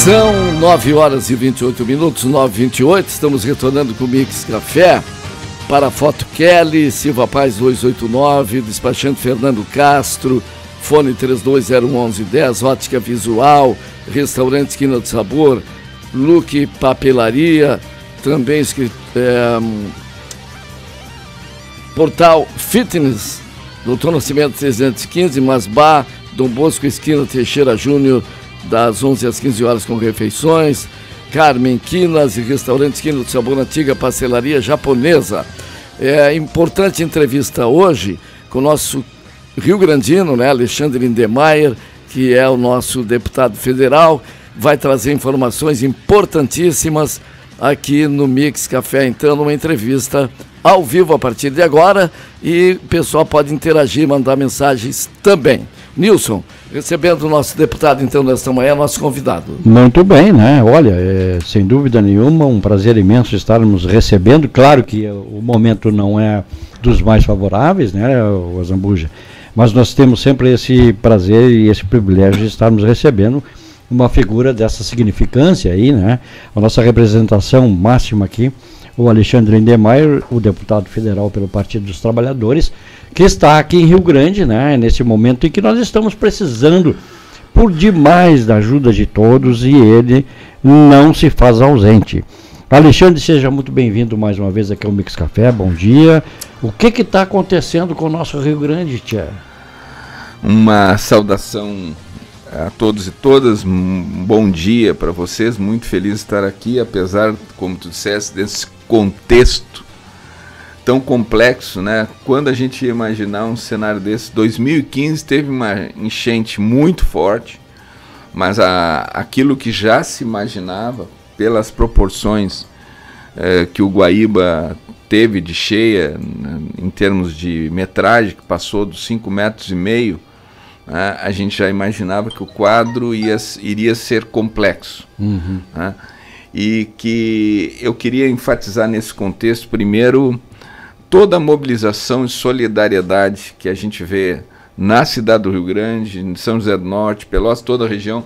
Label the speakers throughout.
Speaker 1: São 9 horas e 28 minutos, 9h28, estamos retornando com o Mix Café para a Foto Kelly, Silva Paz 289, despachante Fernando Castro, fone 32011110, Ótica Visual, Restaurante Esquina do Sabor, Look Papelaria, também Portal Fitness, Doutor Nascimento 315, Masbá, Dom Bosco Esquina Teixeira Júnior, das 11 às 15 horas com refeições, Carmen Quinas e Restaurante Esquina do Sabor, Antiga Pastelaria Japonesa. É importante entrevista hoje com o nosso rio-grandino, né, Alexandre Lindemeyer, que é o nosso deputado federal, vai trazer informações importantíssimas aqui no Mix Café, então, numa entrevista ao vivo a partir de agora, e o pessoal pode interagir, mandar mensagens também. Nilson, recebendo o nosso deputado, então, nesta manhã, nosso convidado.
Speaker 2: Muito bem, né? Olha, sem dúvida nenhuma, um prazer imenso estarmos recebendo. Claro que o momento não é dos mais favoráveis, né, o Azambuja? Mas nós temos sempre esse prazer e esse privilégio de estarmos recebendo uma figura dessa significância aí, né? A nossa representação máxima aqui, o Alexandre Lindemeyer, o deputado federal pelo Partido dos Trabalhadores, que está aqui em Rio Grande, né, nesse momento em que nós estamos precisando por demais da ajuda de todos, e ele não se faz ausente. Alexandre, seja muito bem-vindo mais uma vez aqui ao Mix Café, bom dia. O que está acontecendo com o nosso Rio Grande, tia?
Speaker 3: Uma saudação a todos e todas, um bom dia para vocês, muito feliz de estar aqui, apesar, como tu disseste, desse contexto tão complexo, né? Quando a gente ia imaginar um cenário desse, 2015 teve uma enchente muito forte, mas aquilo que já se imaginava, pelas proporções que o Guaíba teve de cheia, em termos de metragem, que passou dos 5,5 metros, né? A gente já imaginava que o quadro iria ser complexo.
Speaker 2: Uhum.
Speaker 3: Né? E que eu queria enfatizar nesse contexto, primeiro, toda a mobilização e solidariedade que a gente vê na cidade do Rio Grande, em São José do Norte, Pelotas, toda a região,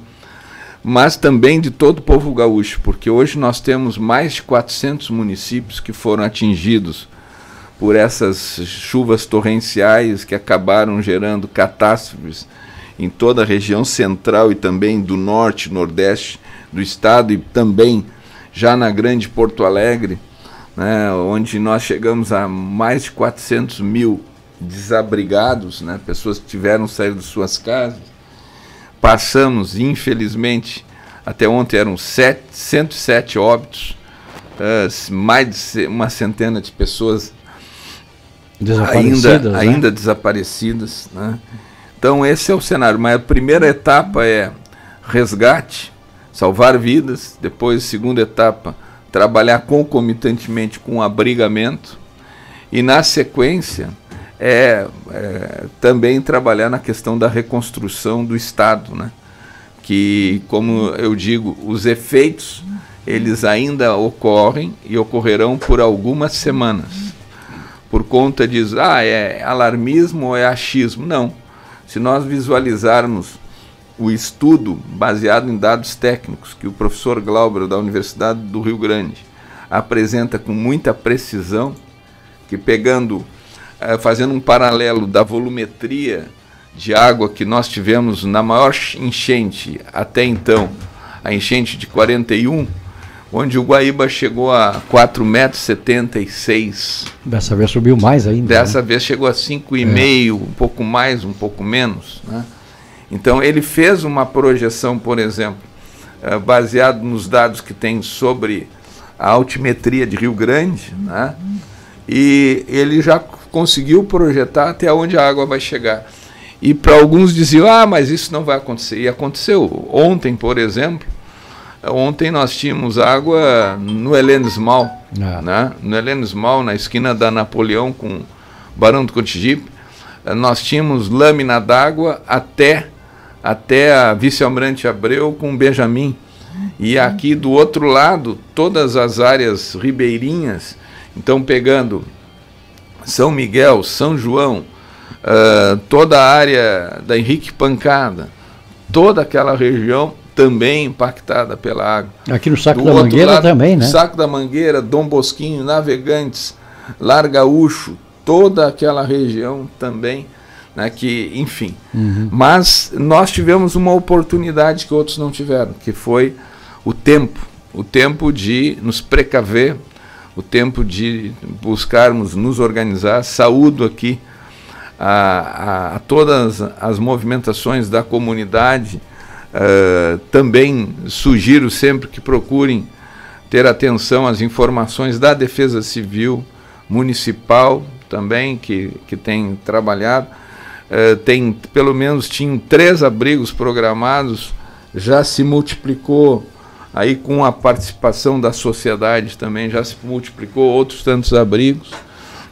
Speaker 3: mas também de todo o povo gaúcho, porque hoje nós temos mais de 400 municípios que foram atingidos por essas chuvas torrenciais que acabaram gerando catástrofes em toda a região central e também do norte e nordeste do estado, e também já na grande Porto Alegre, né, onde nós chegamos a mais de 400 mil desabrigados, né, pessoas que tiveram saído de suas casas. Passamos, infelizmente, até ontem eram 107 óbitos, mais de uma centena de pessoas ainda desaparecidas, né? Então esse é o cenário, mas a primeira etapa é resgate, salvar vidas, depois segunda etapa, trabalhar concomitantemente com abrigamento, e na sequência também trabalhar na questão da reconstrução do Estado, né? Que, como eu digo, os efeitos eles ainda ocorrem e ocorrerão por algumas semanas, por conta de é alarmismo ou é achismo. Não, se nós visualizarmos o estudo baseado em dados técnicos que o professor Glauber da Universidade do Rio Grande apresenta com muita precisão, que fazendo um paralelo da volumetria de água que nós tivemos na maior enchente até então, a enchente de 41, onde o Guaíba chegou a 4,76 metros.
Speaker 2: Dessa vez subiu mais ainda.
Speaker 3: Dessa vez chegou a 5,5, um pouco mais, um pouco menos, né? Então ele fez uma projeção, por exemplo, baseado nos dados que tem sobre a altimetria de Rio Grande, né? E ele já conseguiu projetar até onde a água vai chegar. E para alguns diziam, mas isso não vai acontecer. E aconteceu. Ontem, por exemplo, nós tínhamos água no Helenismal, né? No Helenismal, na esquina da Napoleão com Barão do Cotigipe, nós tínhamos lâmina d'água até a Vice-Almirante Abreu com Benjamin. E aqui do outro lado, todas as áreas ribeirinhas, então pegando São Miguel, São João, toda a área da Henrique Pancada, toda aquela região também impactada pela água.
Speaker 2: Aqui no Saco da Mangueira também, né?
Speaker 3: Saco da Mangueira, Dom Bosquinho, Navegantes, Lar Gaúcho, toda aquela região também, né, que, enfim. Mas nós tivemos uma oportunidade que outros não tiveram, que foi o tempo de nos precaver, o tempo de buscarmos nos organizar. Saúdo aqui a todas as movimentações da comunidade. Também sugiro sempre que procurem ter atenção às informações da Defesa Civil Municipal também, que tem trabalhado. Tem, pelo menos tinham 3 abrigos programados, já se multiplicou, aí com a participação da sociedade também, já se multiplicou outros tantos abrigos,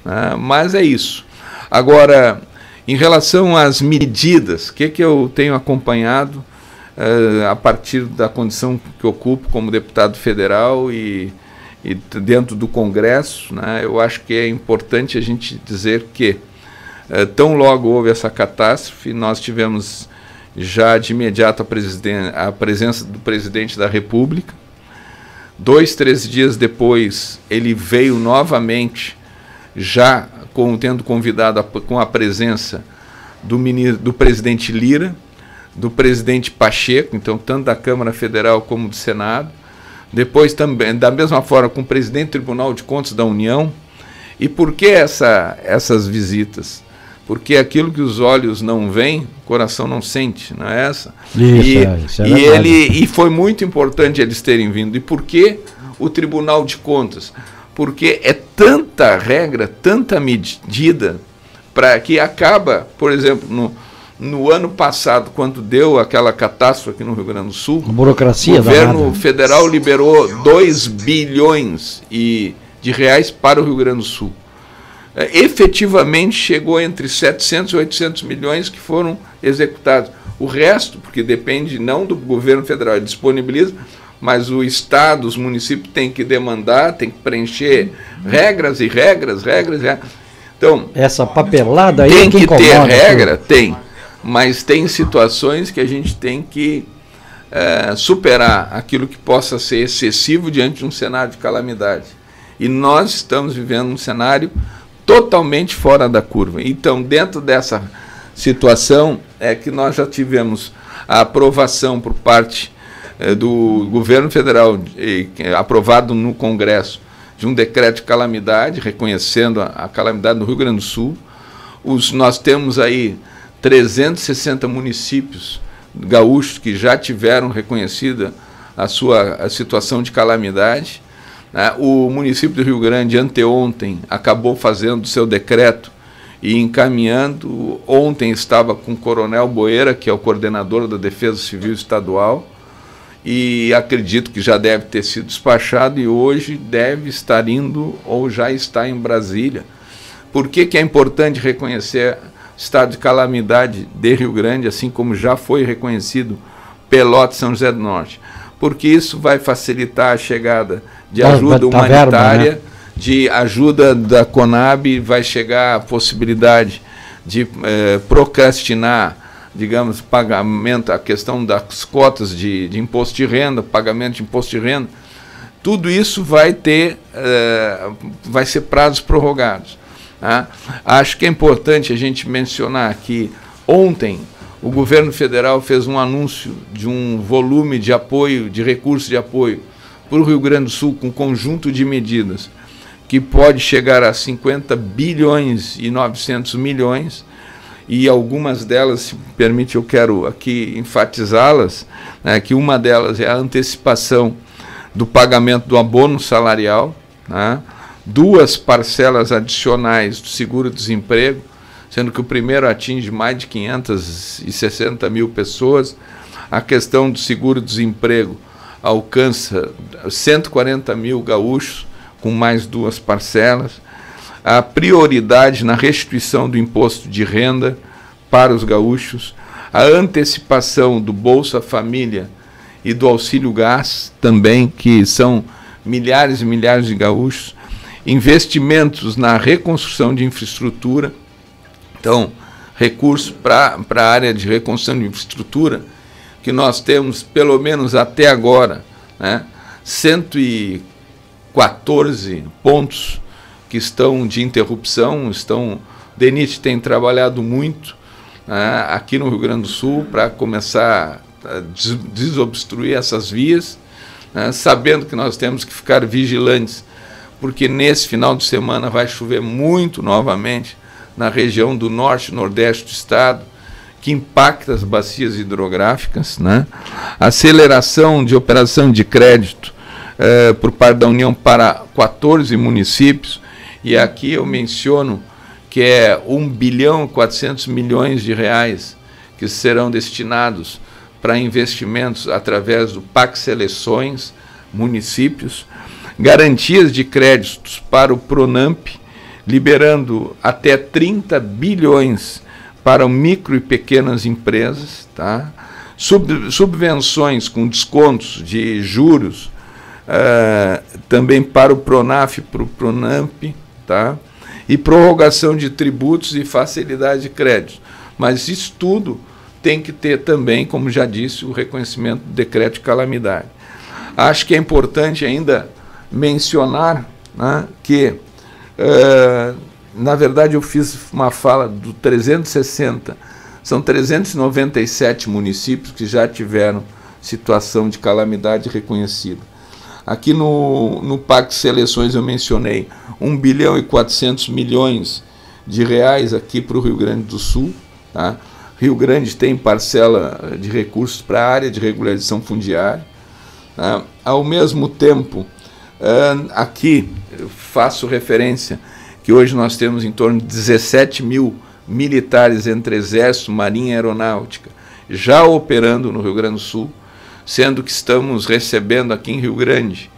Speaker 3: né? Mas é isso. Agora, em relação às medidas, o que eu tenho acompanhado a partir da condição que ocupo como deputado federal e dentro do Congresso, né? Eu acho que é importante a gente dizer que tão logo houve essa catástrofe, nós tivemos já de imediato a presença do presidente da República. 2, 3 dias depois, ele veio novamente, já tendo convidado com a presença do presidente Lira, do presidente Pacheco, então tanto da Câmara Federal como do Senado. Depois também, da mesma forma, com o presidente do Tribunal de Contas da União. E por que essas visitas? Porque aquilo que os olhos não veem, o coração não sente, não é essa?
Speaker 2: Isso é
Speaker 3: e foi muito importante eles terem vindo. E por que o Tribunal de Contas? Porque é tanta regra, tanta medida, para que acaba, por exemplo, no ano passado, quando deu aquela catástrofe aqui no Rio Grande do Sul,
Speaker 2: a burocracia,
Speaker 3: o governo federal liberou 2 bilhões de reais para o Rio Grande do Sul. Efetivamente chegou entre 700 e 800 milhões que foram executados. O resto, porque depende não do governo federal, ele disponibiliza, mas o Estado, os municípios têm que demandar, têm que preencher regras. Então,
Speaker 2: essa papelada aí
Speaker 3: tem
Speaker 2: que
Speaker 3: ter regra, tem, mas tem situações que a gente tem que superar aquilo que possa ser excessivo diante de um cenário de calamidade. E nós estamos vivendo um cenário totalmente fora da curva. Então, dentro dessa situação, é que nós já tivemos a aprovação por parte do governo federal, aprovado no Congresso, de um decreto de calamidade, reconhecendo a calamidade no Rio Grande do Sul. Nós temos aí 360 municípios gaúchos que já tiveram reconhecida a sua situação de calamidade. O município do Rio Grande, anteontem, acabou fazendo seu decreto e encaminhando. Ontem estava com o Coronel Boeira, que é o coordenador da Defesa Civil Estadual, e acredito que já deve ter sido despachado e hoje deve estar indo ou já está em Brasília. Por que é importante reconhecer o estado de calamidade de Rio Grande, assim como já foi reconhecido Pelotas e São José do Norte? Porque isso vai facilitar a chegada de ajuda humanitária, verba, né? De ajuda da Conab, vai chegar a possibilidade de procrastinar, digamos, pagamento, a questão das cotas de imposto de renda, pagamento de imposto de renda. Tudo isso vai ser prazos prorrogados. Tá? Acho que é importante a gente mencionar que ontem o governo federal fez um anúncio de um volume de apoio, de recursos de apoio para o Rio Grande do Sul, com um conjunto de medidas que pode chegar a 50 bilhões e 900 milhões, e algumas delas, se me permite, eu quero aqui enfatizá-las, né, que uma delas é a antecipação do pagamento do abono salarial, né, 2 parcelas adicionais do seguro-desemprego, sendo que o primeiro atinge mais de 560 mil pessoas. A questão do seguro-desemprego alcança 140 mil gaúchos, com mais 2 parcelas. A prioridade na restituição do imposto de renda para os gaúchos. A antecipação do Bolsa Família e do Auxílio Gás, também, que são milhares e milhares de gaúchos. Investimentos na reconstrução de infraestrutura. Então, recursos para a área de reconstrução de infraestrutura, que nós temos, pelo menos até agora, né, 114 pontos que estão de interrupção. O DENIT tem trabalhado muito, né, aqui no Rio Grande do Sul para começar a desobstruir essas vias, né, sabendo que nós temos que ficar vigilantes, porque nesse final de semana vai chover muito novamente na região do norte e nordeste do estado, que impacta as bacias hidrográficas, né? Aceleração de operação de crédito por parte da União para 14 municípios, e aqui eu menciono que é 1 bilhão e 400 milhões de reais que serão destinados para investimentos através do PAC Seleções, municípios, garantias de créditos para o Pronamp, liberando até 30 bilhões para micro e pequenas empresas, tá? Subvenções com descontos de juros também para o Pronaf e para o Pronamp, tá? E prorrogação de tributos e facilidade de crédito. Mas isso tudo tem que ter também, como já disse, o reconhecimento do decreto de calamidade. Acho que é importante ainda mencionar, né, que na verdade eu fiz uma fala do 360, são 397 municípios que já tiveram situação de calamidade reconhecida. Aqui no PAC Seleções eu mencionei 1 bilhão e 400 milhões de reais aqui para o Rio Grande do Sul, tá? Rio Grande tem parcela de recursos para a área de regularização fundiária, tá? Ao mesmo tempo, aqui eu faço referência que hoje nós temos em torno de 17 mil militares entre Exército, Marinha e Aeronáutica já operando no Rio Grande do Sul, sendo que estamos recebendo aqui em Rio Grande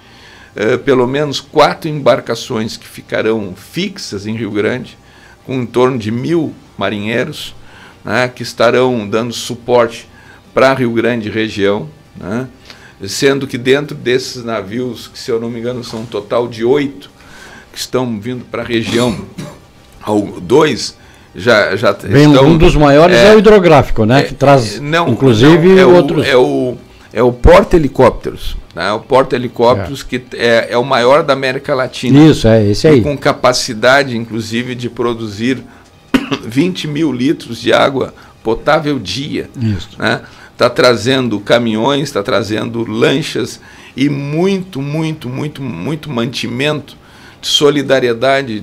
Speaker 3: pelo menos 4 embarcações que ficarão fixas em Rio Grande, com em torno de 1.000 marinheiros, né, que estarão dando suporte para Rio Grande região, né, sendo que dentro desses navios, que se eu não me engano são um total de 8, que estão vindo para a região, 2 já estão...
Speaker 2: Um dos maiores é o hidrográfico, né? Que traz, inclusive, outros...
Speaker 3: É o porta-helicópteros, né? O porta-helicópteros que é o maior da América Latina.
Speaker 2: Isso, esse aí.
Speaker 3: Com capacidade, inclusive, de produzir 20 mil litros de água potável dia. Isso. Né? Está trazendo caminhões, está trazendo lanchas e muito mantimento de solidariedade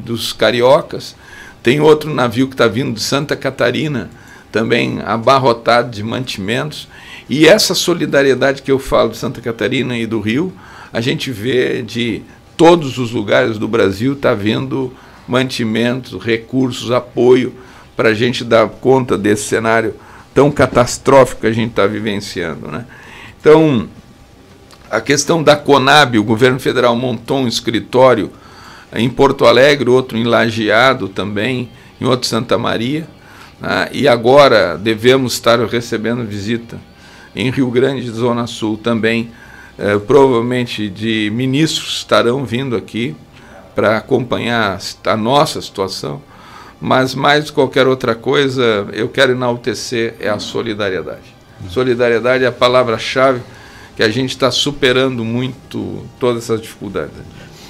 Speaker 3: dos cariocas. Tem outro navio que está vindo de Santa Catarina, também abarrotado de mantimentos. E essa solidariedade que eu falo de Santa Catarina e do Rio, a gente vê de todos os lugares do Brasil, está vindo mantimentos, recursos, apoio para a gente dar conta desse cenário tão catastrófico que a gente está vivenciando, né? Então, a questão da Conab, o governo federal montou um escritório em Porto Alegre, outro em Lajeado também, em outro Santa Maria, né? E agora devemos estar recebendo visita em Rio Grande, Zona Sul também, provavelmente de ministros estarão vindo aqui para acompanhar a nossa situação, mas mais de qualquer outra coisa, eu quero enaltecer a solidariedade. Solidariedade é a palavra-chave que a gente está superando muito todas essas dificuldades.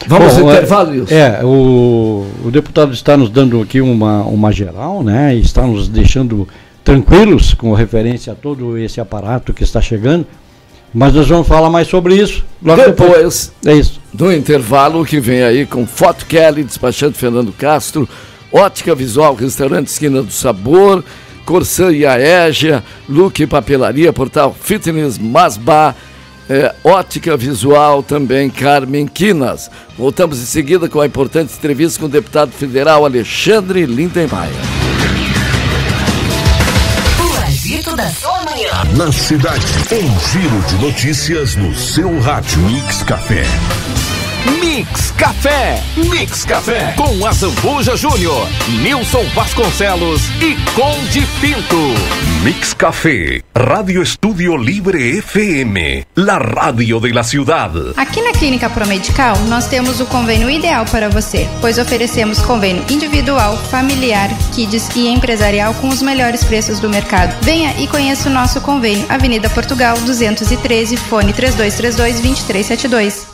Speaker 2: Vamos ao intervalo, Wilson. O deputado está nos dando aqui uma geral, né? E está nos deixando tranquilos com referência a todo esse aparato que está chegando, mas nós vamos falar mais sobre isso logo depois.
Speaker 1: É isso. Do intervalo que vem aí com Foto Kelly, despachante Fernando Castro, Ótica Visual, Restaurante Esquina do Sabor, Corsã e Aégia, Look Papelaria, Portal Fitness, Masba, Ótica Visual também, Carmen Quinas. Voltamos em seguida com a importante entrevista com o deputado federal Alexandre Lindenmayer.
Speaker 4: Da sua manhã.
Speaker 5: Na cidade, um giro de notícias no seu rádio Mix Café. Mix Café. Mix Café com a Zambuja Júnior, Nilson Vasconcelos e Conde Pinto. Mix Café, Radio Estúdio Libre FM, la radio de la ciudad.
Speaker 6: Aqui na Clínica Promedical, nós temos o convênio ideal para você, pois oferecemos convênio individual, familiar, kids e empresarial com os melhores preços do mercado. Venha e conheça o nosso convênio, Avenida Portugal 213, fone 3232-2372.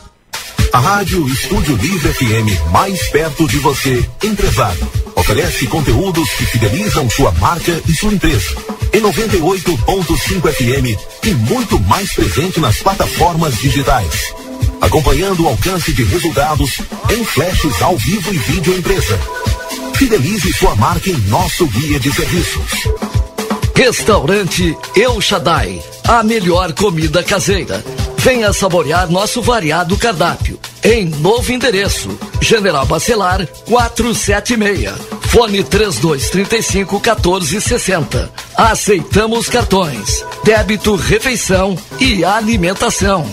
Speaker 7: A Rádio Estúdio Livre FM, mais perto de você, empresário. Oferece conteúdos que fidelizam sua marca e sua empresa. Em 98.5 FM e muito mais presente nas plataformas digitais. Acompanhando o alcance de resultados em flashes ao vivo e vídeo empresa. Fidelize sua marca em nosso guia de serviços.
Speaker 8: Restaurante El Shaddai, a melhor comida caseira. Venha saborear nosso variado cardápio. Em novo endereço, General Bacelar 476, fone 3235-1460. Aceitamos cartões, débito, refeição e alimentação.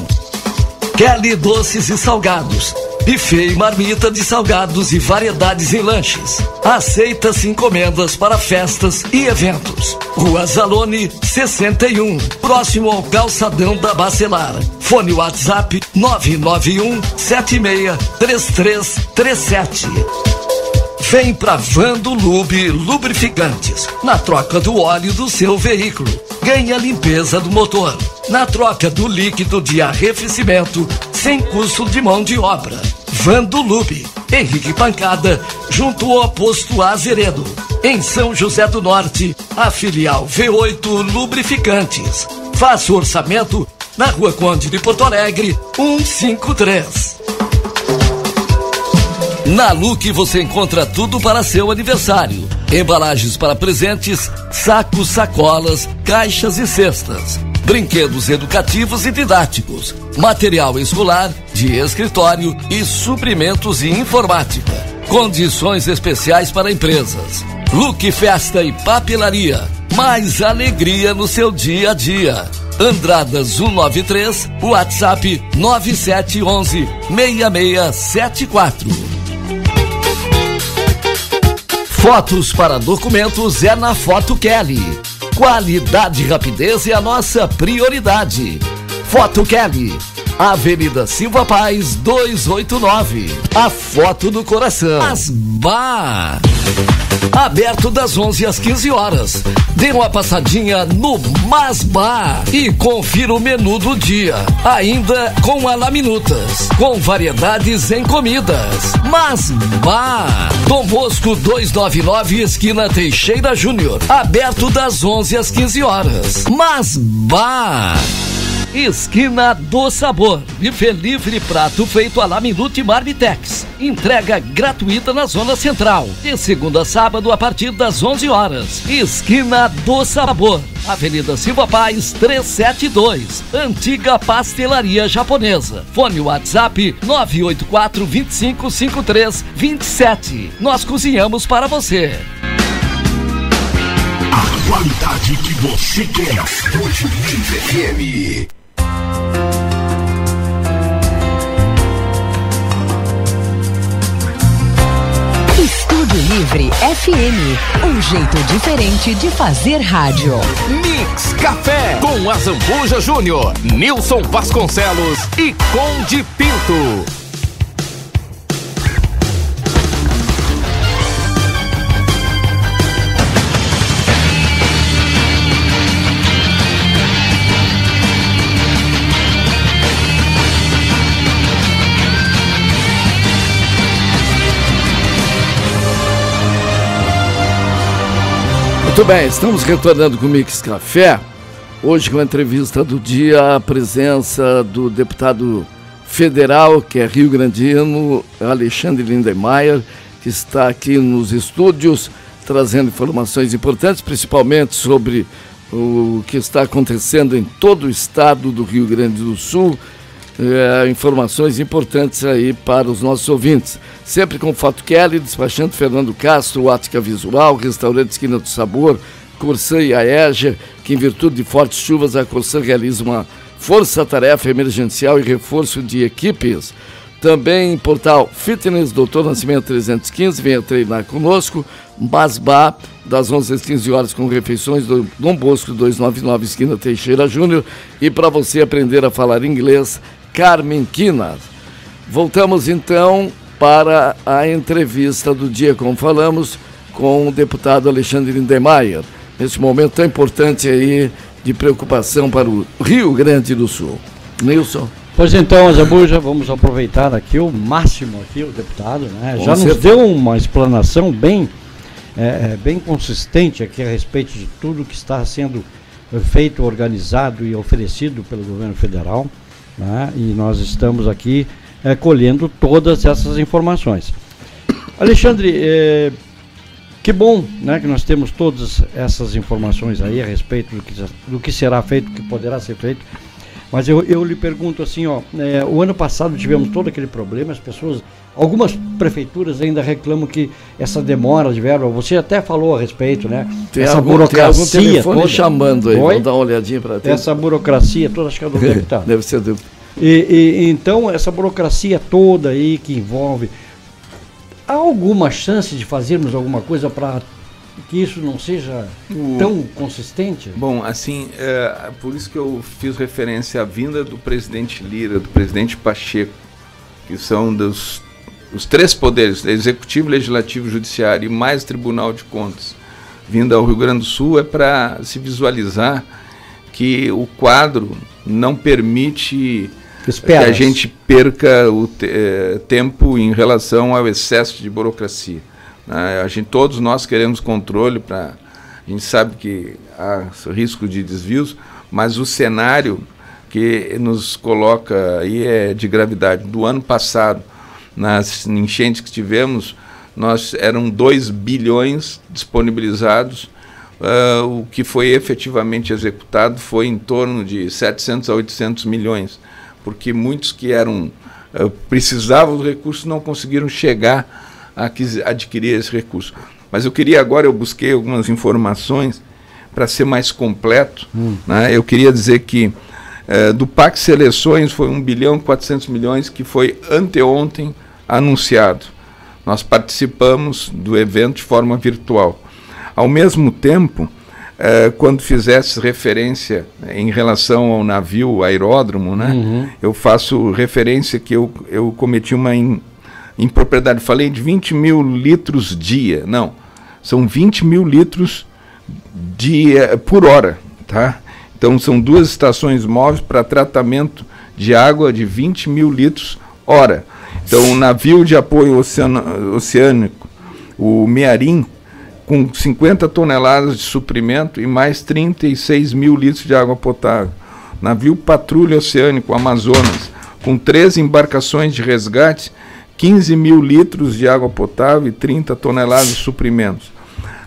Speaker 8: Kelly Doces e Salgados, buffet e marmita de salgados e variedades em lanches. Aceita-se encomendas para festas e eventos. Rua Zalone 61, próximo ao calçadão da Bacelar. Fone WhatsApp 991-763337. Vem pra Vando Lube Lubrificantes. Na troca do óleo do seu veículo, ganha a limpeza do motor. Na troca do líquido de arrefecimento, sem custo de mão de obra. Vando Lube, Henrique Pancada, junto ao posto Azeredo. Em São José do Norte, a filial V8 Lubrificantes. Faça o orçamento na Rua Conde de Porto Alegre, 153. Na Look você encontra tudo para seu aniversário. Embalagens para presentes, sacos, sacolas, caixas e cestas. Brinquedos educativos e didáticos. Material escolar, de escritório e suprimentos e informática. Condições especiais para empresas. Look Festa e Papelaria. Mais alegria no seu dia a dia. Andradas 193, WhatsApp 9711-6674. Fotos para documentos é na Foto Kelly. Qualidade e rapidez é a nossa prioridade. Foto Kelly, Avenida Silva Paz 289. A foto do coração. Asbar. Aberto das 11 às 15 horas. Dê uma passadinha no Masbar e confira o menu do dia. Ainda com Alaminutas, com variedades em comidas. Masbar. Dom Bosco 299, esquina Teixeira Júnior. Aberto das 11 às 15 horas. Masbar. Esquina do Sabor. Buffet livre, prato feito a la Minute Marmitex. Entrega gratuita na Zona Central. De segunda a sábado a partir das 11 horas. Esquina do Sabor. Avenida Silva Paz 372. Antiga Pastelaria Japonesa. Fone WhatsApp 984-2553-27. Nós cozinhamos para você.
Speaker 7: A qualidade que você quer. Estúdio Livre FM.
Speaker 4: Estúdio Livre FM, um jeito diferente de fazer rádio.
Speaker 5: Mix Café com a Zambuja Júnior, Nilson Vasconcelos e Conde Pinto.
Speaker 1: Muito bem, estamos retornando com o Mix Café. Hoje com a entrevista do dia, a presença do deputado federal, que é rio-grandino, Alexandre Lindenmayer, que está aqui nos estúdios, trazendo informações importantes, principalmente sobre o que está acontecendo em todo o estado do Rio Grande do Sul. Informações importantes aí para os nossos ouvintes. Sempre com Foto Kelly, despachante Fernando Castro, Ótica Visual, Restaurante Esquina do Sabor, Corsã e Aegia, que em virtude de fortes chuvas a Corsã realiza uma força-tarefa emergencial e reforço de equipes. Também portal Fitness, Dr. Nascimento 315, venha treinar conosco. Masbá, das 11 às 15 horas, com refeições do Dom Bosco 299, esquina Teixeira Júnior. E para você aprender a falar inglês, Carmen Quinas. Voltamos então para a entrevista do dia, como falamos, com o deputado Alexandre Lindemeyer, nesse momento tão importante aí de preocupação para o Rio Grande do Sul. Nilson.
Speaker 2: Pois então, Azambuja, vamos aproveitar aqui o máximo aqui, o deputado, né? Já nos deu uma explanação bem consistente aqui a respeito de tudo que está sendo feito, organizado e oferecido pelo governo federal, né? E nós estamos aqui colhendo todas essas informações. Alexandre, que bom, né, que nós temos todas essas informações aí a respeito do que será feito, do que poderá ser feito. Mas eu lhe pergunto assim, o ano passado tivemos todo aquele problema, as pessoas, algumas prefeituras ainda reclamam que essa demora de verba, você até falou a respeito, né? Essa burocracia
Speaker 1: tem algum telefone
Speaker 2: toda,
Speaker 1: chamando aí, vamos dar uma olhadinha para ter.
Speaker 2: Essa burocracia toda, acho que é do deputado.
Speaker 1: Deve ser do...
Speaker 2: Então, essa burocracia toda aí que envolve, há alguma chance de fazermos alguma coisa para que isso não seja tão consistente?
Speaker 3: Bom, assim, por isso que eu fiz referência à vinda do presidente Lira, do presidente Pacheco, que são os três poderes, Executivo, Legislativo e Judiciário, e mais Tribunal de Contas, vindo ao Rio Grande do Sul, é para se visualizar que o quadro não permite que a gente perca o tempo em relação ao excesso de burocracia. Todos nós queremos controle, a gente sabe que há risco de desvios, mas o cenário que nos coloca aí é de gravidade. Do ano passado, nas enchentes que tivemos, eram 2 bilhões disponibilizados, o que foi efetivamente executado foi em torno de 700 a 800 milhões, porque muitos que precisavam do recurso não conseguiram chegar a adquirir esse recurso. Mas eu busquei algumas informações para ser mais completo. Né? Eu queria dizer que do PAC Seleções foi 1 bilhão e 400 milhões que foi anteontem anunciado. Nós participamos do evento de forma virtual. Ao mesmo tempo, quando fizesse referência em relação ao navio aeródromo, né? Eu faço referência que eu cometi uma impropriedade. Falei de 20 mil litros dia. Não, são 20 mil litros por hora. Tá? Então são 2 estações móveis para tratamento de água de 20 mil litros hora. Então o navio de apoio oceânico, o Mearim, com 50 toneladas de suprimento e mais 36 mil litros de água potável. Navio Patrulha Oceânico Amazonas, com 13 embarcações de resgate, 15 mil litros de água potável e 30 toneladas de suprimentos.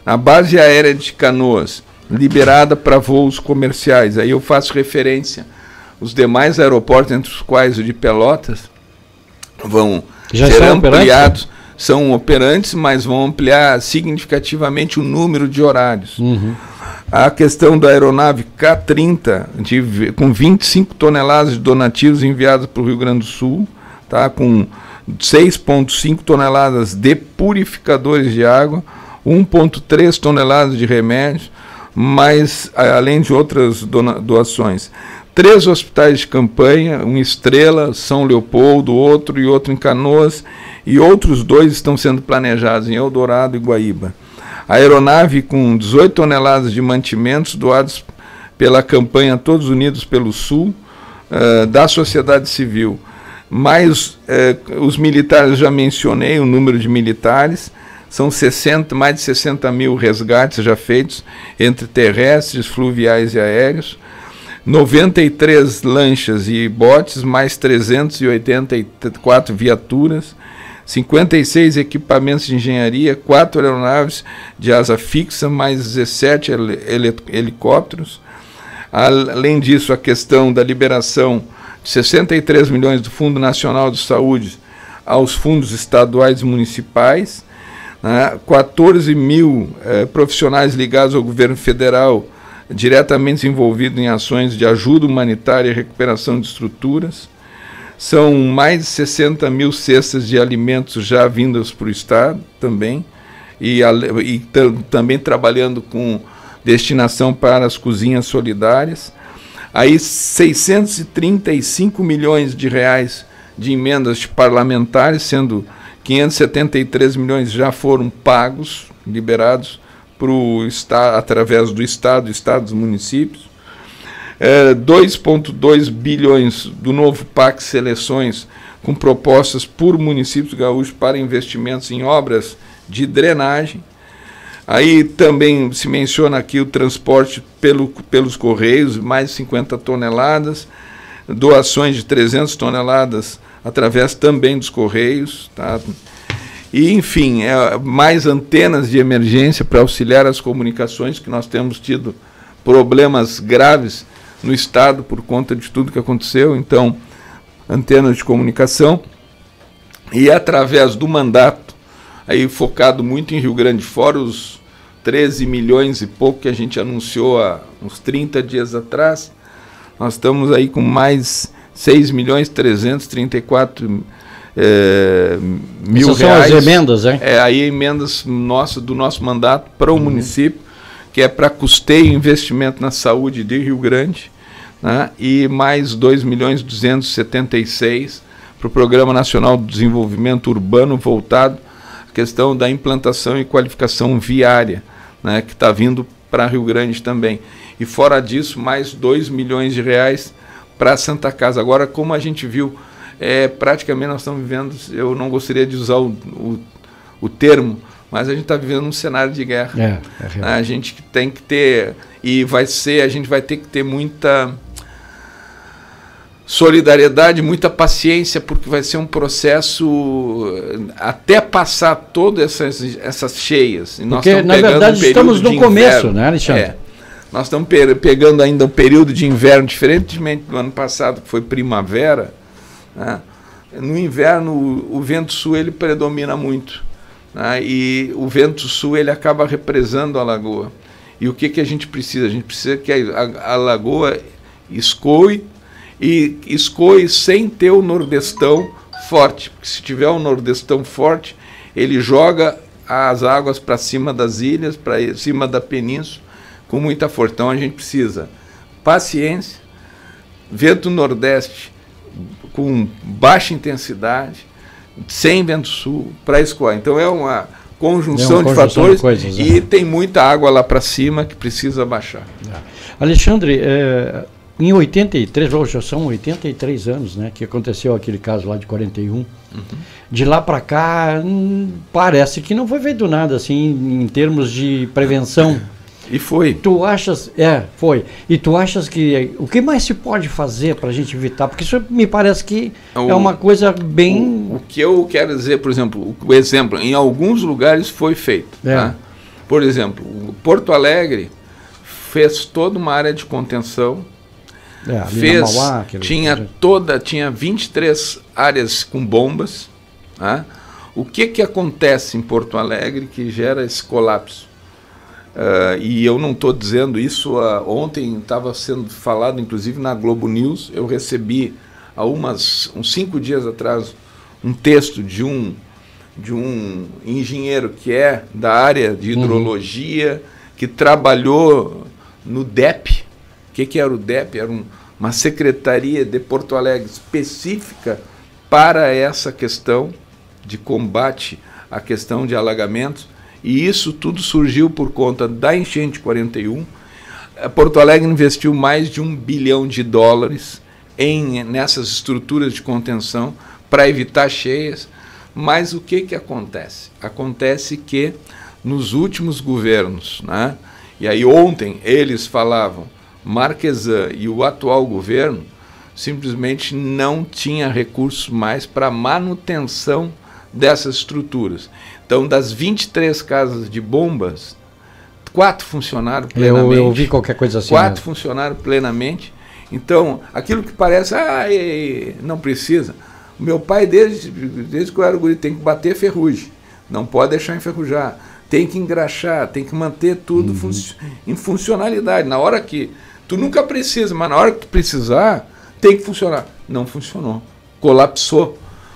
Speaker 3: A base aérea de Canoas, liberada para voos comerciais. Aí eu faço referência os demais aeroportos, entre os quais o de Pelotas, serão ampliados. São operantes, mas vão ampliar significativamente o número de horários. A questão da aeronave K-30, com 25 toneladas de donativos enviados para o Rio Grande do Sul, tá, com 6,5 toneladas de purificadores de água, 1,3 toneladas de remédios, mas além de outras doações. 3 hospitais de campanha, um Estrela, São Leopoldo, outro em Canoas, e outros 2 estão sendo planejados em Eldorado e Guaíba. A aeronave com 18 toneladas de mantimentos doados pela campanha Todos Unidos pelo Sul, da sociedade civil. Mais os militares, já mencionei o número de militares, são mais de 60 mil resgates já feitos, entre terrestres, fluviais e aéreos, 93 lanchas e botes, mais 384 viaturas, 56 equipamentos de engenharia, 4 aeronaves de asa fixa, mais 17 helicópteros. Além disso, a questão da liberação de 63 milhões do Fundo Nacional de Saúde aos fundos estaduais e municipais, né? 14 mil profissionais ligados ao governo federal diretamente envolvidos em ações de ajuda humanitária e recuperação de estruturas, São mais de 60 mil cestas de alimentos já vindas para o Estado também, e também trabalhando com destinação para as cozinhas solidárias. Aí 635 milhões de reais de emendas parlamentares, sendo 573 milhões já foram pagos, liberados para o Estado, através do Estado, Estados e municípios. 2,2 bilhões do novo PAC Seleções, com propostas por municípios gaúchos para investimentos em obras de drenagem. Aí também se menciona aqui o transporte pelos Correios, mais de 50 toneladas, doações de 300 toneladas através também dos Correios, tá? E, enfim, mais antenas de emergência para auxiliar as comunicações, que nós temos tido problemas graves no Estado por conta de tudo que aconteceu. Então, antenas de comunicação. E através do mandato, aí focado muito em Rio Grande, fora os 13 milhões e pouco que a gente anunciou há uns 30 dias atrás, nós estamos aí com mais 6 milhões 334 mil
Speaker 2: Essas
Speaker 3: reais.
Speaker 2: São as emendas, hein?
Speaker 3: Aí emendas do nosso mandato para o município, que é para custeio e investimento na saúde de Rio Grande, né? E mais 2 milhões 276 para o Programa Nacional de Desenvolvimento Urbano, voltado à questão da implantação e qualificação viária, né, que está vindo para Rio Grande também. E fora disso, mais 2 milhões de reais para a Santa Casa. Agora, como a gente viu, praticamente nós estamos vivendo, eu não gostaria de usar o termo, mas a gente está vivendo um cenário de guerra. A gente tem que ter, a gente vai ter que ter muita solidariedade, muita paciência, porque vai ser um processo até passar todas essas cheias. E nós
Speaker 2: porque, na verdade, estamos no começo, né, Alexandre?
Speaker 3: Nós estamos pegando ainda um período de inverno, diferentemente do ano passado, que foi primavera, né? No inverno, o vento sul ele predomina muito, né? E o vento sul ele acaba represando a lagoa. E o que a gente precisa? A gente precisa que a lagoa escoe, e escoe sem ter o nordestão forte, porque se tiver um nordestão forte, ele joga as águas para cima das ilhas, para cima da península, com muita força. Então a gente precisa paciência, vento nordeste com baixa intensidade, sem vento sul, para escoar. Então é uma conjunção de fatores, e tem muita água lá para cima que precisa baixar.
Speaker 2: Alexandre, em 83, hoje já são 83 anos, né, que aconteceu aquele caso lá de 41. De lá para cá, parece que não foi feito nada assim em termos de prevenção.
Speaker 3: E foi.
Speaker 2: Tu achas, foi. E tu achas que o que mais se pode fazer para a gente evitar? Porque isso me parece que é uma coisa bem...
Speaker 3: O que eu quero dizer, por exemplo, o exemplo, em alguns lugares foi feito. Tá? Por exemplo, o Porto Alegre fez toda uma área de contenção, Mauá, tinha 23 áreas com bombas. Tá? O que acontece em Porto Alegre que gera esse colapso? E eu não estou dizendo isso, ontem estava sendo falado inclusive na Globo News. Eu recebi há uns 5 dias atrás um texto de um engenheiro que é da área de hidrologia, que trabalhou no DEP. O que era o DEP? Era uma secretaria de Porto Alegre específica para essa questão de combate à questão de alagamentos. E isso tudo surgiu por conta da enchente 41. Porto Alegre investiu mais de $1 bilhão nessas estruturas de contenção para evitar cheias. Mas o que acontece? Acontece que nos últimos governos, né, e aí ontem eles falavam, Marquesan e o atual governo simplesmente não tinha recursos mais para manutenção dessas estruturas. Então, das 23 casas de bombas, 4 funcionaram plenamente.
Speaker 2: Eu ouvi qualquer coisa assim.
Speaker 3: 4 funcionaram plenamente. Então, aquilo que parece, não precisa. O meu pai, desde que eu era guri, tem que bater ferrugem. Não pode deixar enferrujar. Tem que engraxar, tem que manter tudo em funcionalidade. Na hora que... Tu nunca precisa, mas na hora que tu precisar, tem que funcionar. Não funcionou.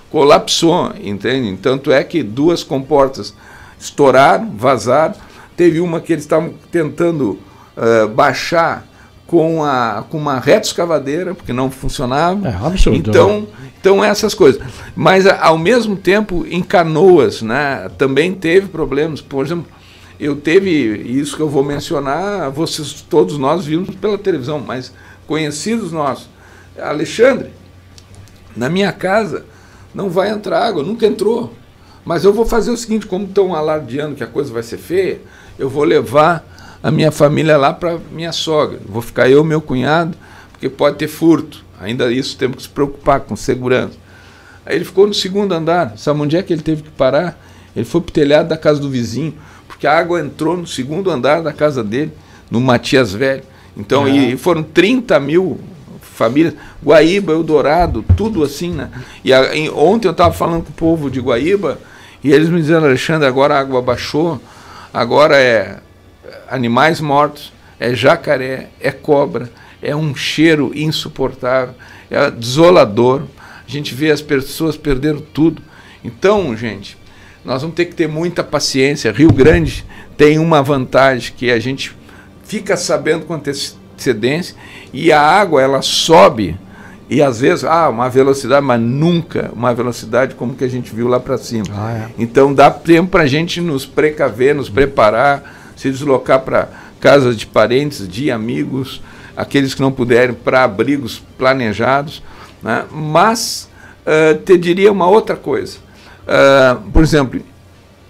Speaker 3: colapsou, entende? Tanto é que 2 comportas estouraram, vazaram, teve uma que eles estavam tentando baixar com uma retroescavadeira, porque não funcionava.
Speaker 2: Absurdo.
Speaker 3: Então essas coisas. Mas ao mesmo tempo, em Canoas, né, também teve problemas. Por exemplo, eu teve, isso que eu vou mencionar, vocês, todos nós vimos pela televisão, mas conhecidos nossos. Alexandre, na minha casa não vai entrar água, nunca entrou. Mas eu vou fazer o seguinte, como estão alardeando que a coisa vai ser feia, eu vou levar a minha família lá para minha sogra. Vou ficar eu e meu cunhado, porque pode ter furto. Ainda isso temos que se preocupar com segurança. Aí ele ficou no 2º andar. Sabe onde é que ele teve que parar? Ele foi para o telhado da casa do vizinho, porque a água entrou no 2º andar da casa dele, no Matias Velho. Então, e foram 30 mil famílias. Guaíba, Eldorado, tudo assim, né? E ontem eu estava falando com o povo de Guaíba, e eles me dizendo, Alexandre, agora a água baixou, agora é animais mortos, é jacaré, é cobra, é um cheiro insuportável, é desolador. A gente vê as pessoas perderam tudo. Então, gente, nós vamos ter que ter muita paciência. Rio Grande tem uma vantagem, que a gente fica sabendo com antecedência, e a água ela sobe, e às vezes, uma velocidade, mas nunca uma velocidade como que a gente viu lá para cima. Então dá tempo para a gente nos precaver, nos preparar, se deslocar para casas de parentes, de amigos, aqueles que não puderem, para abrigos planejados, né? Mas te diria uma outra coisa. Por exemplo,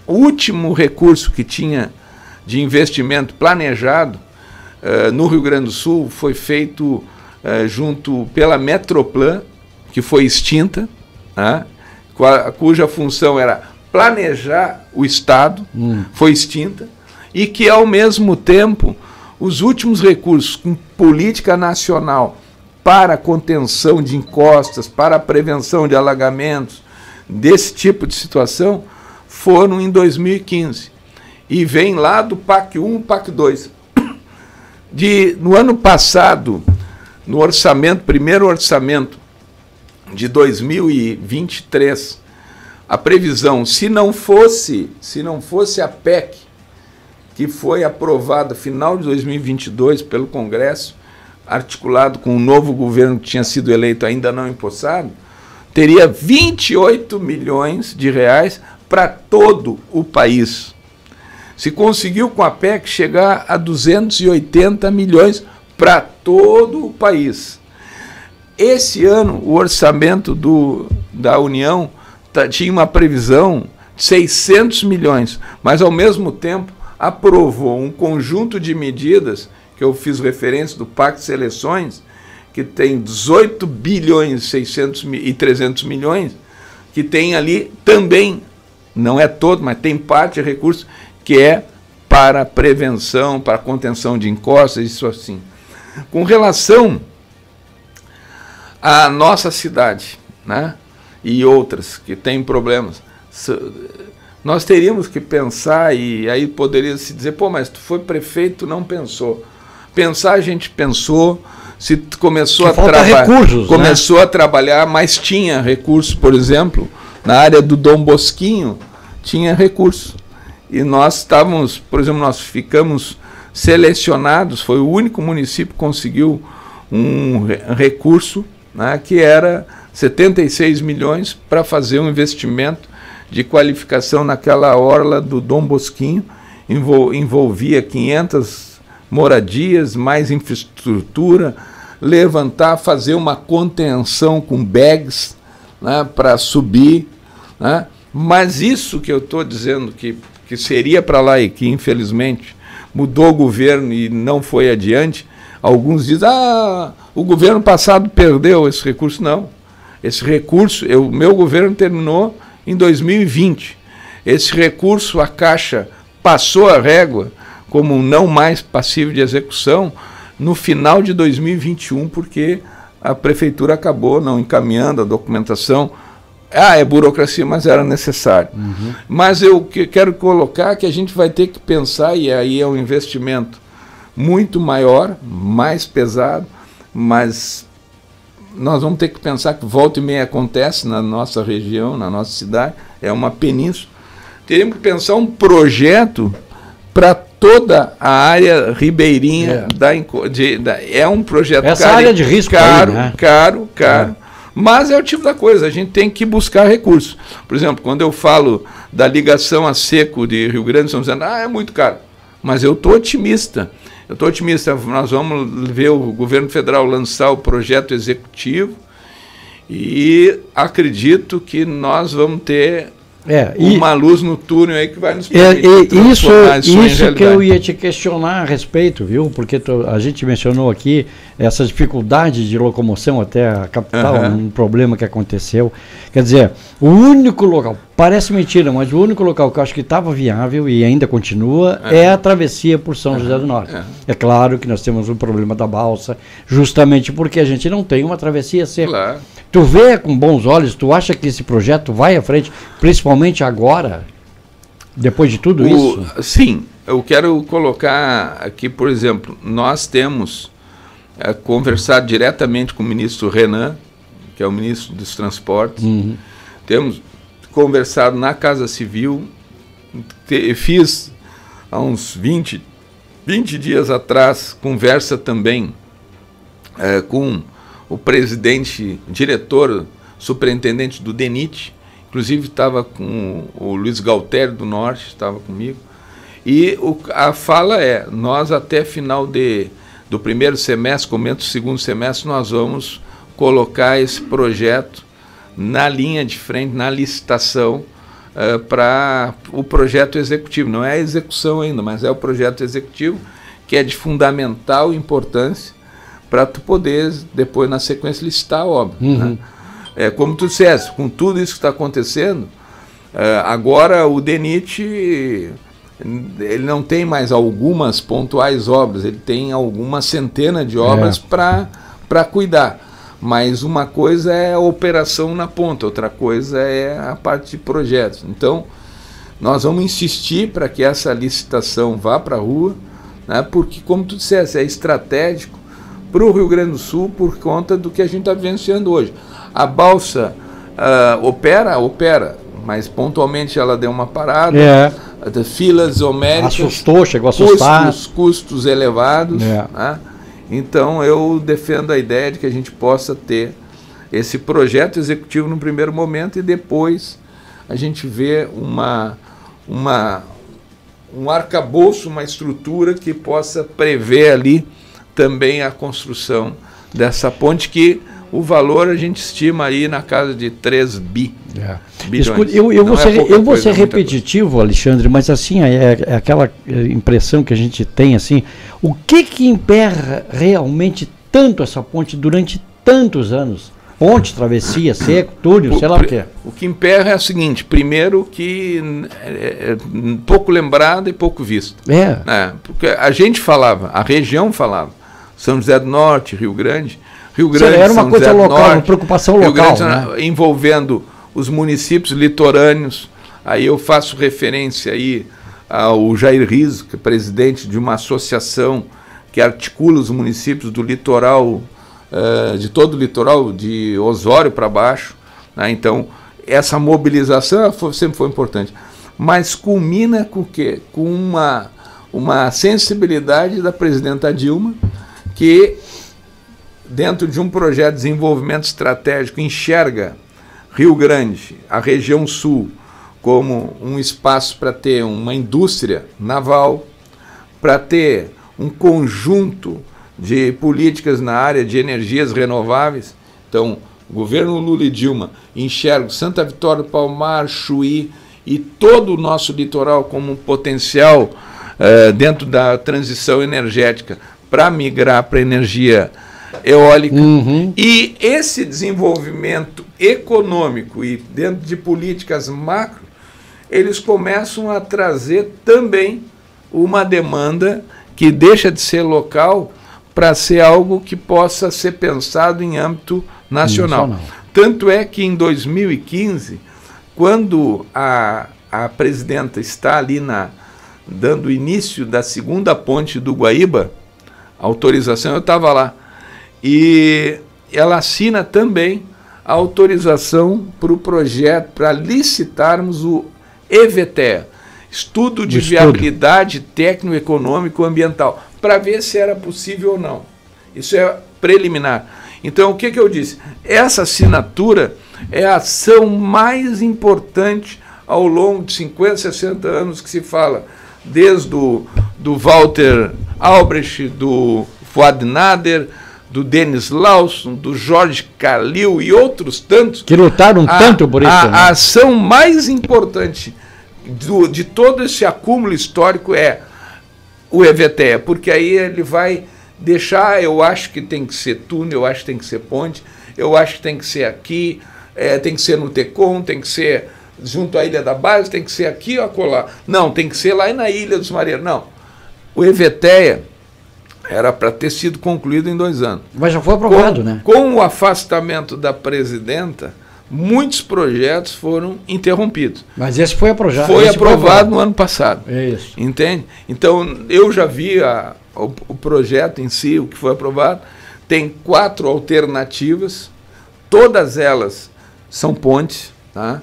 Speaker 3: o último recurso que tinha de investimento planejado no Rio Grande do Sul foi feito junto pela Metroplan, que foi extinta, né? Cuja função era planejar o Estado, foi extinta, e que, ao mesmo tempo, os últimos recursos com política nacional para a contenção de encostas, para a prevenção de alagamentos, desse tipo de situação, foram em 2015. E vem lá do PAC 1, PAC 2. No ano passado, no orçamento, primeiro orçamento de 2023, a previsão, se não fosse a PEC, que foi aprovada no final de 2022 pelo Congresso, articulado com o novo governo que tinha sido eleito ainda não empossado, teria 28 milhões de reais para todo o país. Se conseguiu com a PEC chegar a 280 milhões para todo o país. Esse ano, o orçamento da União tinha uma previsão de 600 milhões, mas, ao mesmo tempo, aprovou um conjunto de medidas, que eu fiz referência do Pacto de Seleções, que tem 18 bilhões e 300 milhões, que tem ali também, não é todo, mas tem parte de recursos, que é para prevenção, para contenção de encostas, isso assim. Com relação à nossa cidade, né, e outras que têm problemas, nós teríamos que pensar, e aí poderia se dizer, mas tu foi prefeito, não pensou. Pensar a gente pensou, se começou a trabalhar, mas tinha recursos, por exemplo, na área do Dom Bosquinho, tinha recursos. E nós estávamos, por exemplo, nós ficamos selecionados, foi o único município que conseguiu um recurso, né, que era 76 milhões para fazer um investimento de qualificação naquela orla do Dom Bosquinho, envolvia 500 moradias, mais infraestrutura, levantar, fazer uma contenção com bags, né, para subir, né? Mas isso que eu estou dizendo que seria para lá e que infelizmente mudou o governo e não foi adiante, alguns dizem, o governo passado perdeu esse recurso. Não, esse recurso, meu governo terminou em 2020, esse recurso a Caixa passou a régua como não mais passível de execução no final de 2021, porque a prefeitura acabou não encaminhando a documentação. É burocracia, mas era necessário. Mas eu quero colocar que a gente vai ter que pensar, e aí é um investimento muito maior, mais pesado, mas nós vamos ter que pensar que volta e meia acontece na nossa região, na nossa cidade, é uma península. Teríamos que pensar um projeto para toda a área ribeirinha é um projeto
Speaker 2: essa área de risco
Speaker 3: caro,
Speaker 2: aí, né?
Speaker 3: caro, mas é o tipo da coisa, a gente tem que buscar recursos. Por exemplo, quando eu falo da ligação a seco de Rio Grande, estão dizendo, é muito caro, mas eu estou otimista. Nós vamos ver o governo federal lançar o projeto executivo e acredito que nós vamos ter uma luz no túnel aí que vai nos permitir
Speaker 2: isso que eu ia te questionar a respeito, viu? Porque a gente mencionou aqui essa dificuldade de locomoção até a capital, um problema que aconteceu. Quer dizer, o único local, parece mentira, mas o único local que eu acho que estava viável e ainda continua é a travessia por São José do Norte. É claro que nós temos um problema da balsa, justamente porque a gente não tem uma travessia seca.
Speaker 3: Claro.
Speaker 2: Tu vê com bons olhos, tu acha que esse projeto vai à frente, principalmente agora, depois de tudo isso?
Speaker 3: Sim, eu quero colocar aqui, por exemplo, nós temos conversado diretamente com o ministro Renan, que é o ministro dos Transportes, temos conversado na Casa Civil, fiz há uns 20 dias atrás, conversa também com o presidente, diretor, superintendente do DENIT, inclusive estava com o Luiz Galtério do Norte, estava comigo, e a fala nós até final do primeiro semestre, começo do segundo semestre, nós vamos colocar esse projeto na linha de frente, na licitação, para o projeto executivo. Não é a execução ainda, mas é o projeto executivo, que é de fundamental importância para tu poder, depois, na sequência, licitar a obra. Né? Como tu disseste, com tudo isso que está acontecendo, agora o DENIT ele não tem mais algumas pontuais obras, ele tem algumas centenas de obras para cuidar. Mas uma coisa é a operação na ponta, outra coisa é a parte de projetos. Então, nós vamos insistir para que essa licitação vá para a rua, né, porque, como tu disseste, é estratégico para o Rio Grande do Sul por conta do que a gente está vivenciando hoje. A balsa opera, mas pontualmente ela deu uma parada, filas homéricas,
Speaker 2: chegou a assustar,
Speaker 3: custos elevados, né? Então eu defendo a ideia de que a gente possa ter esse projeto executivo no primeiro momento e depois a gente vê um arcabouço, uma estrutura que possa prever ali também a construção dessa ponte, que o valor a gente estima aí na casa de 3 bilhões.
Speaker 2: Escuta, eu vou ser repetitivo, Alexandre, mas assim, é aquela impressão que a gente tem, assim, o que emperra realmente tanto essa ponte durante tantos anos? Ponte, travessia, seco, túnel, sei lá o quê.
Speaker 3: O que emperra é o seguinte, primeiro que é pouco lembrado e pouco visto. Porque a gente falava, a região falava, São José do Norte, Rio Grande,
Speaker 2: era uma coisa local, uma preocupação local,
Speaker 3: né? Envolvendo os municípios litorâneos. Aí eu faço referência aí ao Jair Rizzo, que é presidente de uma associação que articula os municípios do litoral, de todo o litoral, de Osório para baixo, né? Então, essa mobilização sempre foi importante. Mas culmina com o quê? Com uma sensibilidade da presidenta Dilma, que dentro de um projeto de desenvolvimento estratégico enxerga Rio Grande, a região sul, como um espaço para ter uma indústria naval, para ter um conjunto de políticas na área de energias renováveis. Então, o governo Lula e Dilma enxergam Santa Vitória do Palmar, Chuí e todo o nosso litoral como um potencial dentro da transição energética para migrar para energia eólica. E esse desenvolvimento econômico e dentro de políticas macro, eles começam a trazer também uma demanda que deixa de ser local para ser algo que possa ser pensado em âmbito nacional. Tanto é que em 2015, quando a presidenta está ali dando início da segunda ponte do Guaíba, autorização, eu estava lá, e ela assina também a autorização para o projeto, para licitarmos o EVTE, Estudo de Viabilidade Técnico-Econômico-Ambiental, para ver se era possível ou não. Isso é preliminar. Então, o que eu disse? Essa assinatura é a ação mais importante ao longo de 50, 60 anos que se fala, desde do Walter Albrecht, do Fuad Nader, do Denis Lawson, do Jorge Calil e outros tantos. Que lutaram tanto por isso. A ação mais importante de todo esse acúmulo histórico é o EVTE, porque aí ele vai deixar, eu acho que tem que ser túnel, eu acho que tem que ser ponte, eu acho que tem que ser aqui, tem que ser no Tecom, tem que ser junto à Ilha da Base, tem que ser aqui ou acolá. Não, tem que ser lá na Ilha dos Marinheiros. Não. O EVTE era para ter sido concluído em 2 anos. Mas já foi aprovado, né? Com o afastamento da presidenta, muitos projetos foram interrompidos. Mas esse foi aprovado. Foi aprovado no ano passado. É isso. Entende? Então, eu já vi o projeto em si, o que foi aprovado. Tem 4 alternativas, todas elas são pontes, tá?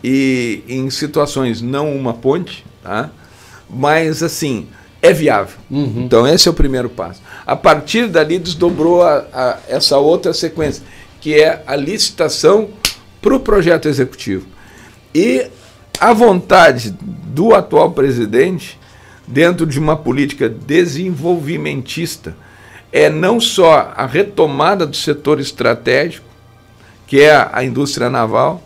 Speaker 3: E em situações não uma ponte, tá? Mas assim, é viável. Então esse é o primeiro passo. A partir dali desdobrou essa outra sequência, que é a licitação para o projeto executivo. E a vontade do atual presidente, dentro de uma política desenvolvimentista, é não só a retomada do setor estratégico, que é a indústria naval,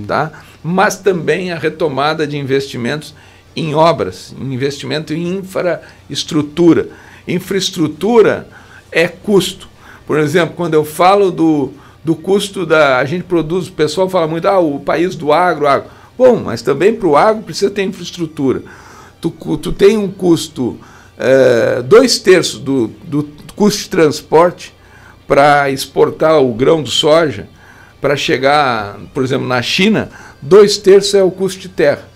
Speaker 3: tá? Mas também a retomada de investimentos em obras, investimento em infraestrutura. Infraestrutura é custo. Por exemplo, quando eu falo do custo a gente produz, o pessoal fala muito, o país do agro. Bom, mas também para o agro precisa ter infraestrutura. Tu tem um custo, 2/3 do custo de transporte para exportar o grão de soja, para chegar, por exemplo, na China, 2/3 é o custo de terra.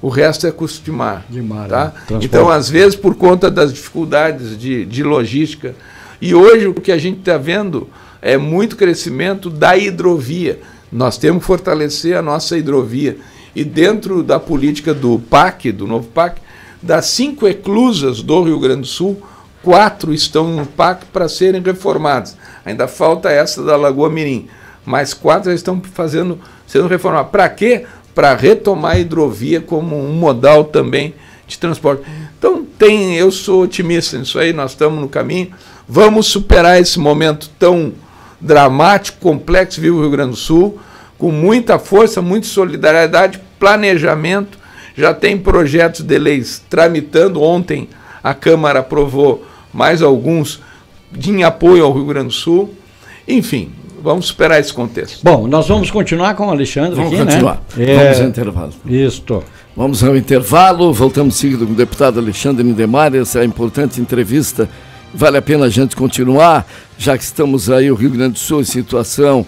Speaker 3: O resto é custo de mar. Tá? Então, às vezes, por conta das dificuldades de logística. E hoje o que a gente está vendo é muito crescimento da hidrovia. Nós temos que fortalecer a nossa hidrovia. E dentro da política do PAC, do novo PAC, das 5 eclusas do Rio Grande do Sul, 4 estão no PAC para serem reformadas. Ainda falta essa da Lagoa Mirim. Mas 4 já estão sendo reformadas. Para quê? Para retomar a hidrovia como um modal também de transporte. Então, eu sou otimista nisso aí, nós estamos no caminho. Vamos superar esse momento tão dramático, complexo, vive o Rio Grande do Sul, com muita força, muita solidariedade, planejamento. Já tem projetos de leis tramitando. Ontem a Câmara aprovou mais alguns em apoio ao Rio Grande do Sul. Enfim, vamos superar esse contexto. Bom, nós vamos continuar com o Alexandre aqui, né? Vamos continuar.
Speaker 1: Vamos ao intervalo. Isso. Vamos ao intervalo, voltamos seguido com o deputado Alexandre Nidemar, essa é a importante entrevista. Vale a pena a gente continuar, já que estamos aí, o Rio Grande do Sul, em situação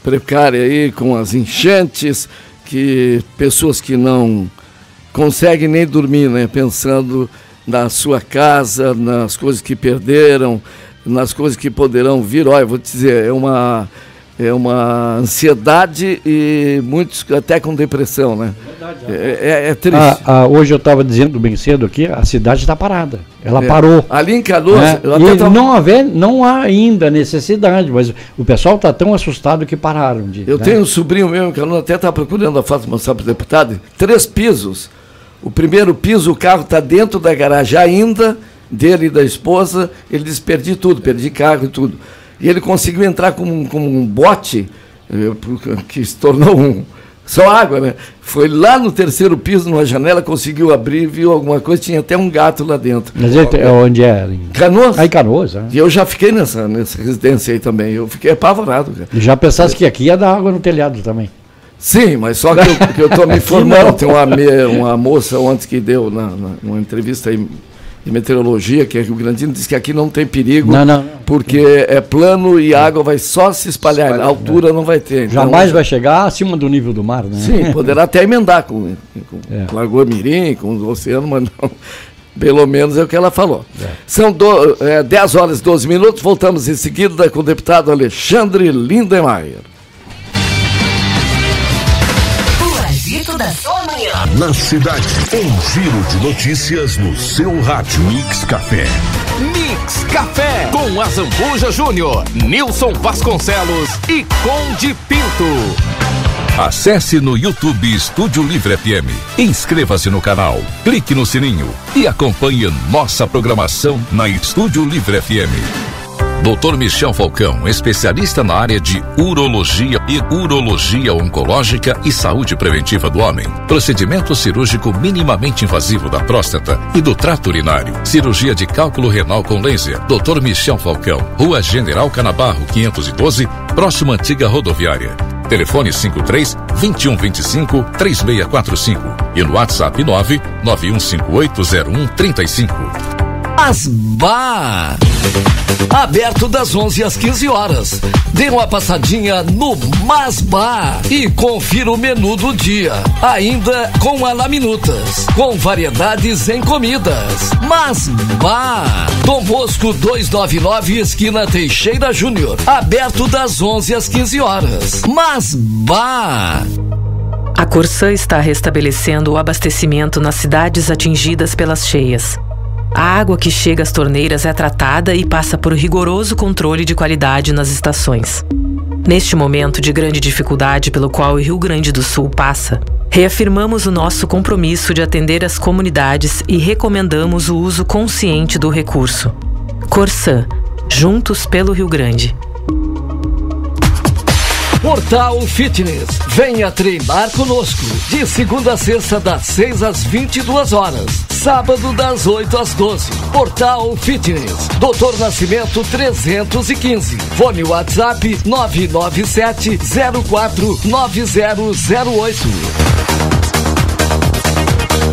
Speaker 1: precária aí, com as enchentes, que pessoas que não conseguem nem dormir, né? Pensando na sua casa, nas coisas que perderam, nas coisas que poderão vir. Olha, eu vou te dizer, é uma ansiedade e muitos até com depressão, né? É triste.
Speaker 2: Hoje eu estava dizendo bem cedo aqui, a cidade está parada. Ela parou.
Speaker 1: Ali em Canoas,
Speaker 2: não há ainda necessidade, mas o pessoal está tão assustado que pararam de.
Speaker 1: Eu tenho um sobrinho meu em Canoas, até está procurando a foto mostrar para o deputado, 3 pisos. O primeiro piso, o carro está dentro da garagem ainda, dele e da esposa, ele disse, perdi tudo, perdi carro e tudo. E ele conseguiu entrar com um bote, que se tornou só água, né? Foi lá no 3º piso, numa janela, conseguiu abrir, viu alguma coisa, tinha até um gato lá dentro.
Speaker 2: Mas onde é?
Speaker 1: Canoas.
Speaker 2: Em Canoas,
Speaker 1: E eu já fiquei nessa residência aí também, eu fiquei apavorado, cara.
Speaker 2: E já pensasse que aqui ia dar água no telhado também?
Speaker 1: Sim, mas só que eu estou me informando. Tem uma moça ontem que deu numa entrevista aí de meteorologia, que é Rio Grandino, diz que aqui não tem perigo, porque é plano e a água vai só se espalhar, a altura não vai ter.
Speaker 2: Então, jamais vai chegar acima do nível do mar, né?
Speaker 1: Sim, poderá até emendar com Lagoa Mirim, com o oceano, mas não. Pelo menos é o que ela falou. São 10 horas e 12 minutos. Voltamos em seguida com o deputado Alexandre Lindenmayer.
Speaker 4: O agito da sua manhã.
Speaker 5: Na cidade, um giro de notícias no seu rádio. Mix Café. Mix Café com Azambuja Júnior, Nilson Vasconcelos e Conde Pinto. Acesse no YouTube Estúdio Livre FM. Inscreva-se no canal, clique no sininho e acompanhe nossa programação na Estúdio Livre FM. Dr. Michel Falcão, especialista na área de urologia e urologia oncológica e saúde preventiva do homem. Procedimento cirúrgico minimamente invasivo da próstata e do trato urinário. Cirurgia de cálculo renal com laser. Dr. Michel Falcão, Rua General Canabarro, 512, próxima antiga rodoviária. Telefone 53-2125-3645 e no WhatsApp 991580135.
Speaker 8: Masbá, aberto das 11 às 15 horas. Dê uma passadinha no Masbá e confira o menu do dia, ainda com alaminutas, com variedades em comidas. Masbá, Dom Bosco 299, esquina Teixeira Júnior, aberto das 11 às 15 horas. Masbá.
Speaker 9: A Corsã está restabelecendo o abastecimento nas cidades atingidas pelas cheias. A água que chega às torneiras é tratada e passa por rigoroso controle de qualidade nas estações. Neste momento de grande dificuldade pelo qual o Rio Grande do Sul passa, reafirmamos o nosso compromisso de atender as comunidades e recomendamos o uso consciente do recurso. Corsã, juntos pelo Rio Grande.
Speaker 8: Portal Fitness. Venha treinar conosco. De segunda a sexta, das 6 às 22 horas. Sábado, das 8 às 12. Portal Fitness. Doutor Nascimento 315. Fone WhatsApp 997-049008.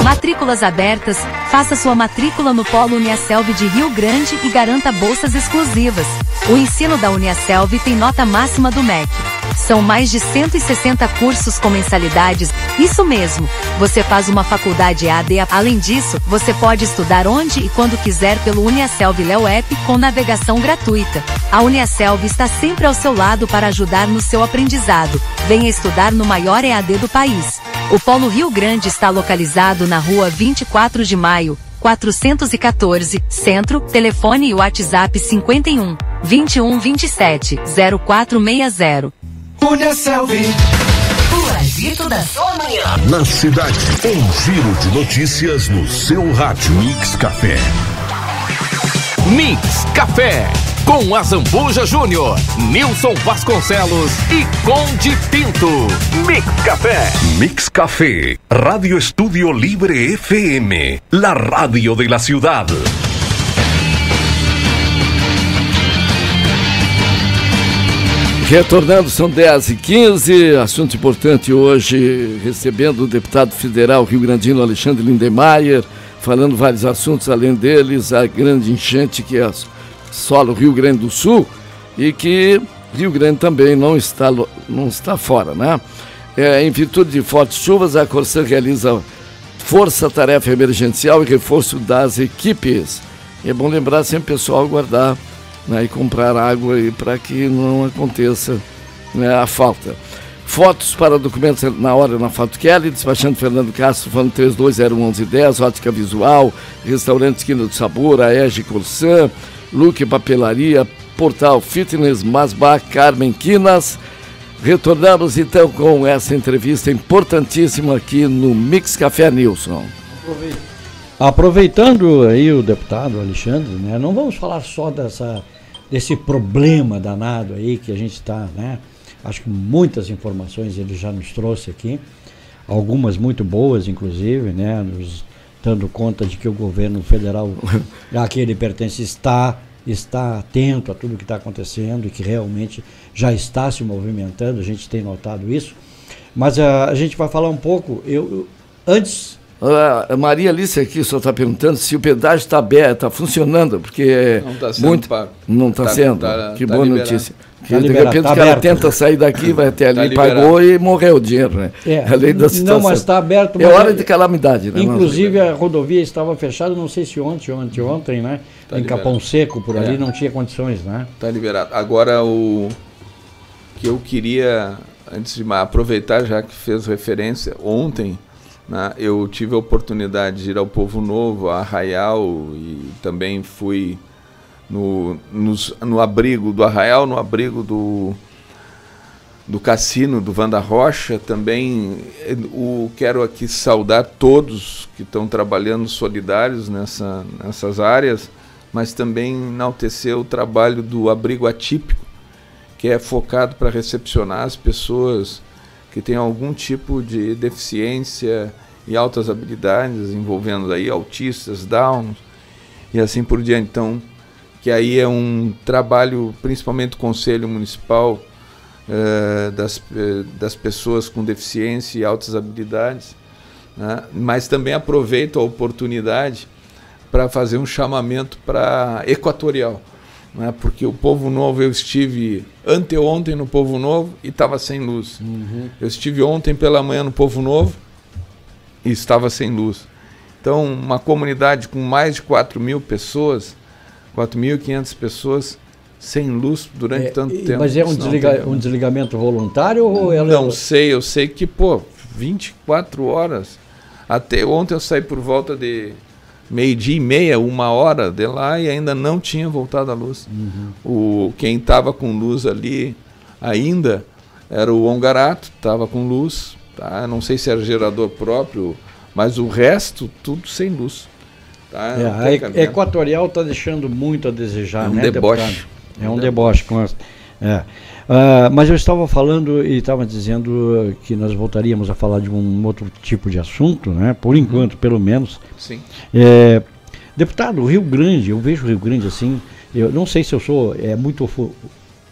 Speaker 10: Matrículas abertas. Faça sua matrícula no Polo Uniaselv de Rio Grande e garanta bolsas exclusivas. O ensino da Uniaselv tem nota máxima do MEC. São mais de 160 cursos com mensalidades. Isso mesmo, você faz uma faculdade EAD. Além disso, você pode estudar onde e quando quiser pelo Uniaselv Léo App com navegação gratuita. A Uniaselv está sempre ao seu lado para ajudar no seu aprendizado. Venha estudar no maior EAD do país. O Polo Rio Grande está localizado na rua 24 de Maio, 414, Centro, telefone e WhatsApp 51 21 27 0460.
Speaker 4: Uniaselv. O agito da sua manhã.
Speaker 5: Na cidade, um giro de notícias no seu rádio. Mix Café. Mix Café. Com Azambuja Júnior, Nilson Vasconcelos e Conde Pinto. Mix Café. Mix Café. Radio Estúdio Libre FM. La radio de la ciudad.
Speaker 1: Retornando, são 10h15, assunto importante hoje, recebendo o deputado federal rio-grandino Alexandre Lindenmayer, falando vários assuntos, além deles, a grande enchente que assola o Rio Grande do Sul e que Rio Grande também não está fora, né? Em virtude de fortes chuvas, a Corsã realiza força-tarefa emergencial e reforço das equipes. E é bom lembrar sempre, pessoal, guardar, né, e comprar água para que não aconteça, né, a falta. Fotos para documentos na hora na Fato Kelly, despachando Fernando Castro, falando 32011110, Ótica Visual, Restaurante Esquina do Sabor, a EG Corsã, Luque Papelaria, Portal Fitness, Masbá, Carmen Quinas. Retornamos então com essa entrevista importantíssima aqui no Mix Café, Nilson.
Speaker 2: Aproveitando aí o deputado Alexandre, né, não vamos falar só desse problema danado aí que a gente está, né? Acho que muitas informações ele já nos trouxe aqui, algumas muito boas, inclusive, né? Nos dando conta de que o governo federal a que ele pertence está atento a tudo que está acontecendo e que realmente já está se movimentando, a gente tem notado isso. Mas a gente vai falar um pouco, antes
Speaker 1: A Maria Alice aqui só está perguntando se o pedágio está aberto, está funcionando, porque
Speaker 3: não está sendo
Speaker 1: muito... Não está sendo. Que boa
Speaker 3: liberado.
Speaker 1: Notícia. Que de repente o cara tenta sair daqui, vai até ali, pagou e morreu o dinheiro, né?
Speaker 2: A lei da situação. Não, mas está aberto.
Speaker 1: É hora de calamidade, né?
Speaker 2: Inclusive a rodovia estava fechada, não sei se ontem, né? Tá em liberado. Capão Seco, por ali, não tinha condições, né?
Speaker 3: Está liberado. Agora, o que eu queria, antes de aproveitar, já que fez referência, ontem, né, eu tive a oportunidade de ir ao Povo Novo, a Arraial, e também fui no abrigo do Arraial, no abrigo do cassino do Wanda Rocha. Também quero aqui saudar todos que estão trabalhando solidários nessas áreas, mas também enaltecer o trabalho do abrigo atípico, que é focado para recepcionar as pessoas que têm algum tipo de deficiência e altas habilidades, envolvendo aí autistas, Downs e assim por diante. Então, que aí é um trabalho, principalmente do Conselho Municipal, das pessoas com deficiência e altas habilidades, né? Mas também aproveito a oportunidade para fazer um chamamento para Equatorial, né? Porque o Povo Novo, eu estive anteontem no Povo Novo e estava sem luz. Eu estive ontem pela manhã no Povo Novo e estava sem luz. Então, uma comunidade com mais de 4.000 pessoas, 4.500 pessoas sem luz durante tanto tempo.
Speaker 2: Mas é um desligamento voluntário ou ela...
Speaker 3: Não sei, eu sei que, 24 horas. Até ontem eu saí por volta de 12:30, 1h de lá, e ainda não tinha voltado a luz. Quem estava com luz ali ainda era o Ongarato, estava com luz, tá? Não sei se era gerador próprio, mas o resto tudo sem luz. Tá?
Speaker 2: A Equatorial está deixando muito a desejar,
Speaker 3: né, deboche.
Speaker 2: Deputado? É um deboche. Mas eu estava falando e estava dizendo que nós voltaríamos a falar de um outro tipo de assunto, né? Por enquanto, pelo menos.
Speaker 3: Sim.
Speaker 2: Deputado, o Rio Grande, eu vejo o Rio Grande assim, eu não sei se eu sou, muito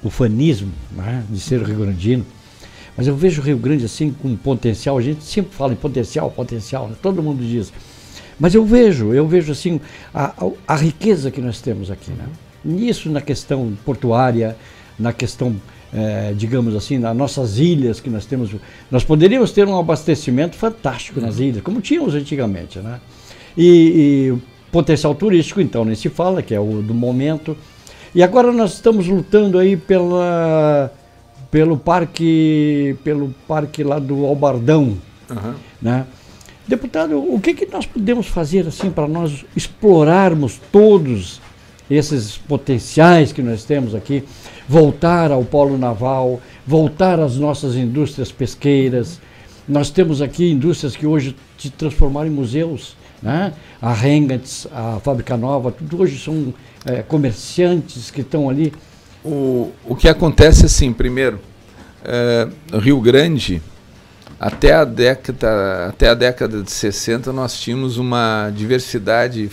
Speaker 2: ufanismo, né, de ser rio-grandino, mas eu vejo o Rio Grande assim com potencial. A gente sempre fala em potencial, né? Todo mundo diz. Mas eu vejo assim a riqueza que nós temos aqui, né? Nisso, na questão portuária, na questão, digamos assim, nas nossas ilhas que nós temos. Nós poderíamos ter um abastecimento fantástico nas ilhas, como tínhamos antigamente, né? E potencial turístico, então, nem se fala, que é o do momento. E agora nós estamos lutando aí pelo parque lá do Albardão, né? Deputado, o que nós podemos fazer assim para nós explorarmos todos esses potenciais que nós temos aqui, voltar ao polo naval, voltar às nossas indústrias pesqueiras? Nós temos aqui indústrias que hoje se transformaram em museus, né? A Rengats, a Fábrica Nova, tudo hoje são comerciantes que estão ali.
Speaker 3: O que acontece assim, primeiro, Rio Grande, até a década de 60 nós tínhamos uma diversidade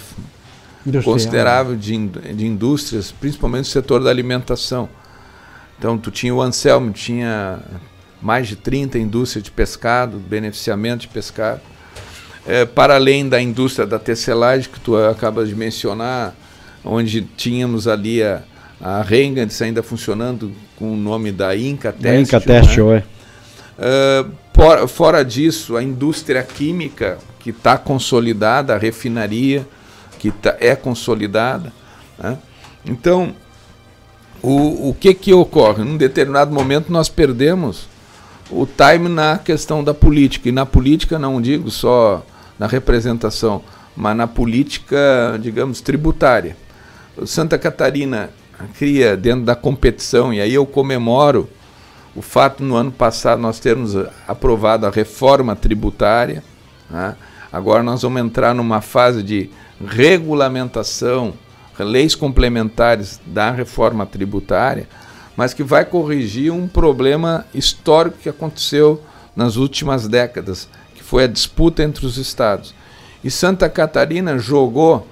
Speaker 3: considerável de indústrias, principalmente no setor da alimentação. Então tu tinha o Anselmo, tinha mais de 30 indústrias de pescado, beneficiamento de pescado. Para além da indústria da tecelagem, que tu acabas de mencionar, onde tínhamos ali a Rengats ainda funcionando com o nome da Inca Têxtil,
Speaker 2: né?
Speaker 3: Fora disso, a indústria química, que está consolidada, a refinaria, que é consolidada, né? Então, o que ocorre? Num determinado momento nós perdemos o time na questão da política, e na política não digo só na representação, mas na política, digamos, tributária. Santa Catarina cria dentro da competição, e aí eu comemoro o fato no ano passado nós termos aprovado a reforma tributária, né? Agora nós vamos entrar numa fase de regulamentação, leis complementares da reforma tributária, mas que vai corrigir um problema histórico que aconteceu nas últimas décadas, que foi a disputa entre os estados. E Santa Catarina jogou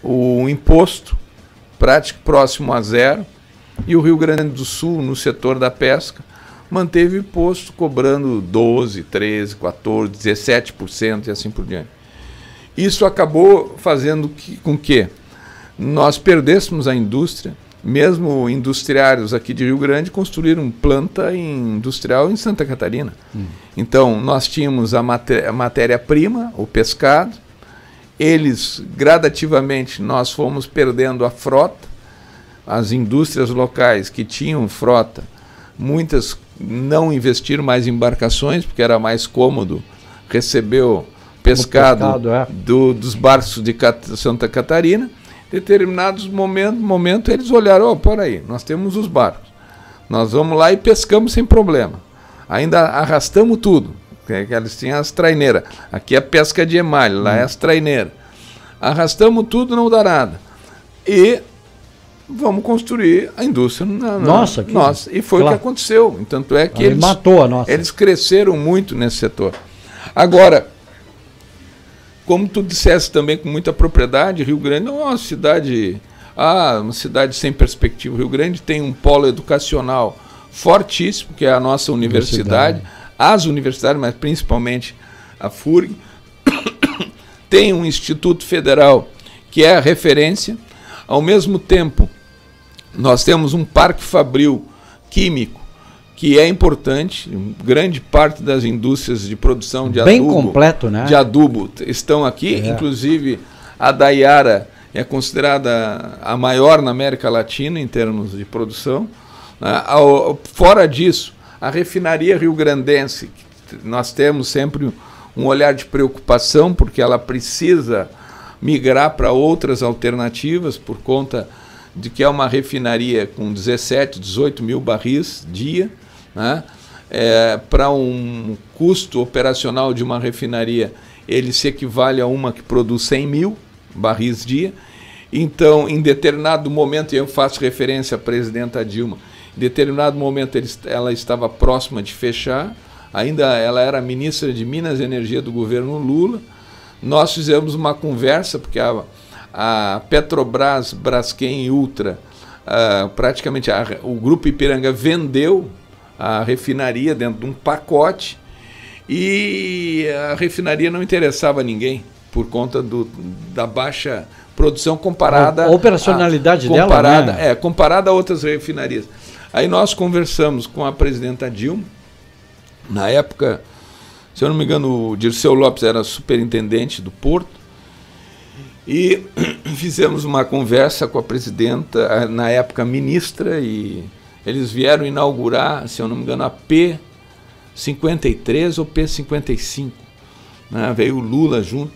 Speaker 3: o imposto próximo a zero, e o Rio Grande do Sul, no setor da pesca, manteve o imposto cobrando 12%, 13%, 14%, 17% e assim por diante. Isso acabou fazendo com que nós perdêssemos a indústria. Mesmo industriários aqui de Rio Grande construíram planta industrial em Santa Catarina. Então, nós tínhamos a matéria-prima, o pescado. Eles, gradativamente, nós fomos perdendo a frota. As indústrias locais que tinham frota, muitas não investiram mais em embarcações, porque era mais cômodo receber o pescado dos barcos de Santa Catarina. Em determinados momentos eles olharam, por aí, nós temos os barcos, nós vamos lá e pescamos sem problema, ainda arrastamos tudo, eles tinham as traineiras, aqui é a pesca de emalhe, lá é as traineiras, arrastamos tudo, não dá nada, e vamos construir a indústria nossa. E foi o que aconteceu, tanto é que eles cresceram muito nesse setor. Agora, como tu disseste também com muita propriedade, Rio Grande não é uma cidade sem perspectiva. Rio Grande tem um polo educacional fortíssimo, que é a nossa universidade. As universidades, mas principalmente a FURG. Tem um Instituto Federal que é a referência. Ao mesmo tempo, nós temos um parque fabril químico, que é importante. Grande parte das indústrias de produção de
Speaker 2: bem adubo, completo, né?
Speaker 3: De adubo estão aqui, inclusive a Daiara é considerada a maior na América Latina em termos de produção. Fora disso, a refinaria rio-grandense, nós temos sempre um olhar de preocupação, porque ela precisa migrar para outras alternativas, por conta de que é uma refinaria com 17, 18 mil barris dia, né? Para um custo operacional de uma refinaria, ele se equivale a uma que produz 100 mil barris dia. Então, em determinado momento, e eu faço referência à presidenta Dilma, em determinado momento ela estava próxima de fechar, ainda ela era ministra de Minas e Energia do governo Lula. Nós fizemos uma conversa, porque a Petrobras, Braskem e Ultra, praticamente o Grupo Ipiranga vendeu a refinaria dentro de um pacote, e a refinaria não interessava a ninguém por conta da baixa produção comparada
Speaker 2: a operacionalidade dela, né?
Speaker 3: Comparada a outras refinarias. Aí nós conversamos com a presidenta Dilma. Na época, se eu não me engano, o Dirceu Lopes era superintendente do Porto, e fizemos uma conversa com a presidenta, na época ministra, e eles vieram inaugurar, se eu não me engano, a P53 ou P55. Né? Veio o Lula junto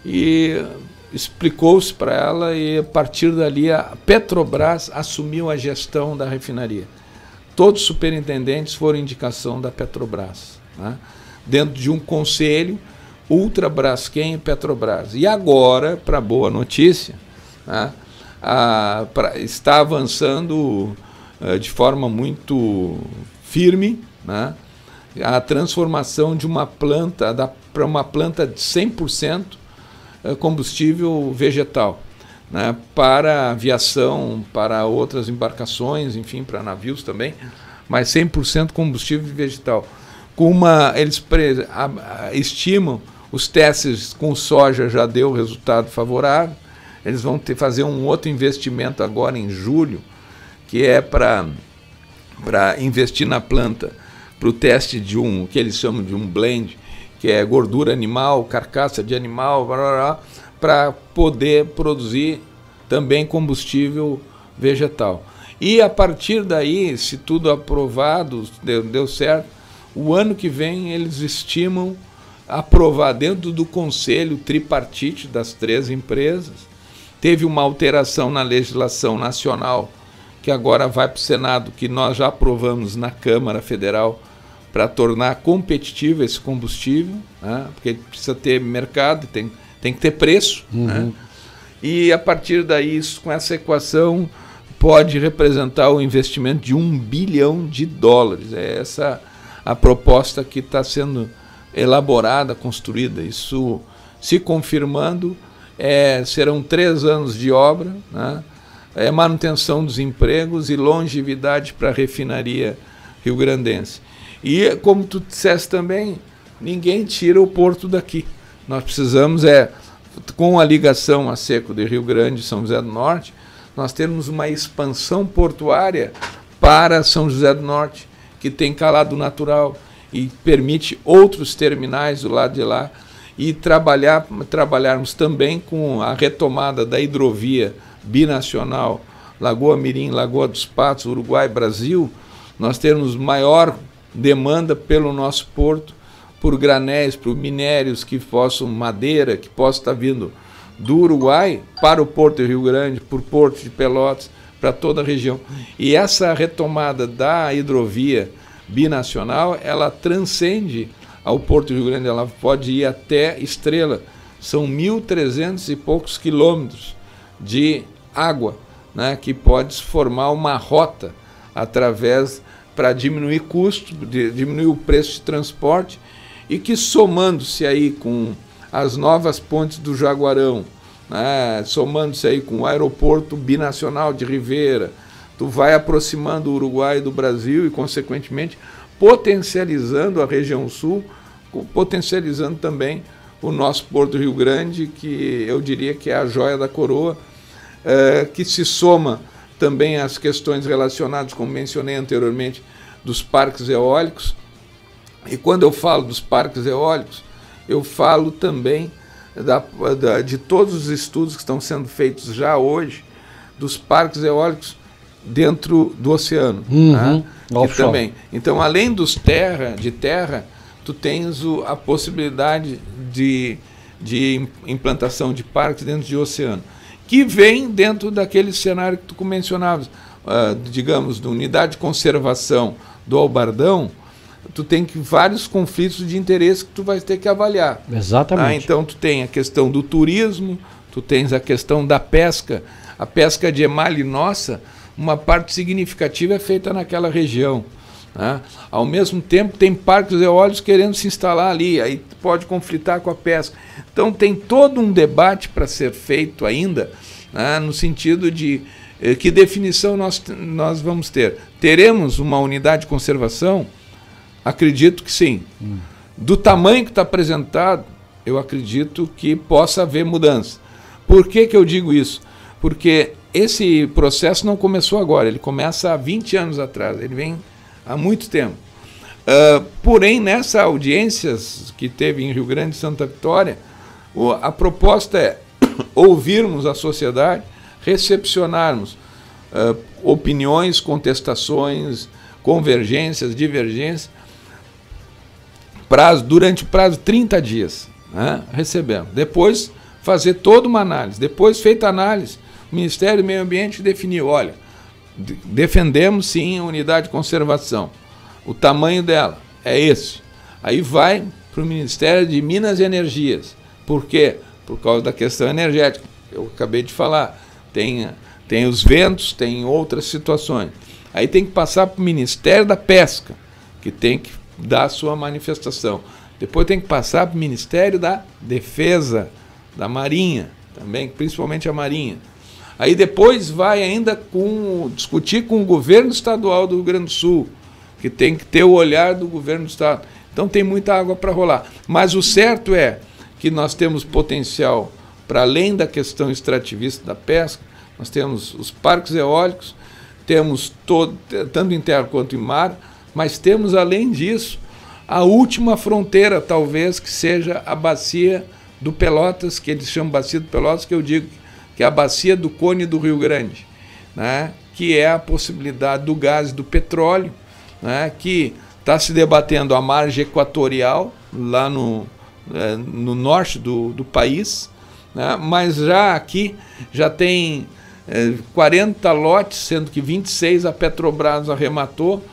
Speaker 3: e explicou-se para ela, e a partir dali a Petrobras assumiu a gestão da refinaria. Todos os superintendentes foram indicação da Petrobras, né? Dentro de um conselho, Ultra, Braskem e Petrobras. E agora, para boa notícia, né, está avançando de forma muito firme, né, a transformação de uma planta para uma planta de 100% combustível vegetal, né, para aviação, para outras embarcações, enfim, para navios também, mas 100% combustível vegetal. Eles estimam, os testes com soja já deu resultado favorável, eles vão fazer um outro investimento agora em julho, que é para investir na planta, para o teste de que eles chamam de um blend, que é gordura animal, carcaça de animal, para poder produzir também combustível vegetal. E a partir daí, se tudo aprovado, deu certo, o ano que vem eles estimam aprovar dentro do conselho tripartite das 3 empresas. Teve uma alteração na legislação nacional, que agora vai para o Senado, que nós já aprovamos na Câmara Federal, para tornar competitivo esse combustível, né? Porque ele precisa ter mercado, tem que ter preço. Né? E a partir daí, com essa equação, pode representar o investimento de $1 bilhão. É essa a proposta que está sendo elaborada, construída. Isso, se confirmando, serão 3 anos de obra, né? Manutenção dos empregos e longevidade para a refinaria rio-grandense. E, como tu disseste também, ninguém tira o porto daqui. Nós precisamos com a ligação a seco de Rio Grande e São José do Norte, nós temos uma expansão portuária para São José do Norte, que tem calado natural e permite outros terminais do lado de lá, e trabalharmos também com a retomada da hidrovia binacional Lagoa Mirim, Lagoa dos Patos, Uruguai, Brasil. Nós temos maior demanda pelo nosso porto, por granéis, por minérios que possam, madeira, que possa estar vindo do Uruguai para o Porto de Rio Grande, por Porto de Pelotas, para toda a região. E essa retomada da hidrovia binacional, ela transcende ao Porto de Rio Grande, ela pode ir até Estrela. São 1.300 e poucos quilômetros de água, né, que pode formar uma rota através para diminuir custo, diminuir o preço de transporte, e que, somando-se aí com as novas pontes do Jaguarão, né, somando-se aí com o aeroporto binacional de Rivera, tu vai aproximando o Uruguai do Brasil e, consequentemente, potencializando a região sul, potencializando também o nosso Porto Rio Grande, que eu diria que é a joia da coroa, que se soma também às questões relacionadas, como mencionei anteriormente, dos parques eólicos. E quando eu falo dos parques eólicos, eu falo também de todos os estudos que estão sendo feitos já hoje, dos parques eólicos dentro do oceano. Né? Também. Então, além dos de terra, tu tens a possibilidade de implantação de parques dentro de oceano, que vem dentro daquele cenário que tu mencionavas, digamos, da unidade de conservação do Albardão. Tu tem vários conflitos de interesse que tu vai ter que avaliar.
Speaker 2: Exatamente.
Speaker 3: Então tu tem a questão do turismo, tu tens a questão da pesca. A pesca de emalhe nossa, uma parte significativa é feita naquela região. Né? Ao mesmo tempo tem parques eólicos querendo se instalar ali, aí pode conflitar com a pesca. Então tem todo um debate para ser feito ainda, né, no sentido de que definição nós vamos ter. Teremos uma unidade de conservação? Acredito que sim. Do tamanho que está apresentado, eu acredito que possa haver mudança. Por que eu digo isso? Porque esse processo não começou agora, ele começa há 20 anos atrás, ele vem há muito tempo. Porém, nessas audiências que teve em Rio Grande e Santa Vitória, a proposta é ouvirmos a sociedade, recepcionarmos opiniões, contestações, convergências, divergências, durante o prazo de 30 dias, né, recebemos. Depois, fazer toda uma análise. Depois, feita a análise, o Ministério do Meio Ambiente definiu, olha, defendemos sim a unidade de conservação. O tamanho dela é esse. Aí vai para o Ministério de Minas e Energias. Por quê? Por causa da questão energética. Eu acabei de falar. Tem os ventos, tem outras situações. Aí tem que passar para o Ministério da Pesca, que tem que dar a sua manifestação. Depois tem que passar para o Ministério da Defesa, da Marinha, também, principalmente a Marinha. Aí depois vai ainda discutir com o governo estadual do Rio Grande do Sul, que tem que ter o olhar do governo do estado. Então tem muita água para rolar. Mas o certo é que nós temos potencial para além da questão extrativista da pesca. Nós temos os parques eólicos, temos tanto em terra quanto em mar, mas temos, além disso, a última fronteira, talvez, que seja a bacia do Pelotas, que eles chamam bacia do Pelotas, que eu digo que é a bacia do Cone do Rio Grande, né? Que é a possibilidade do gás e do petróleo, né? Que está se debatendo a margem equatorial, lá no norte do país, né? Mas já aqui já tem 40 lotes, sendo que 26 a Petrobras arrematou,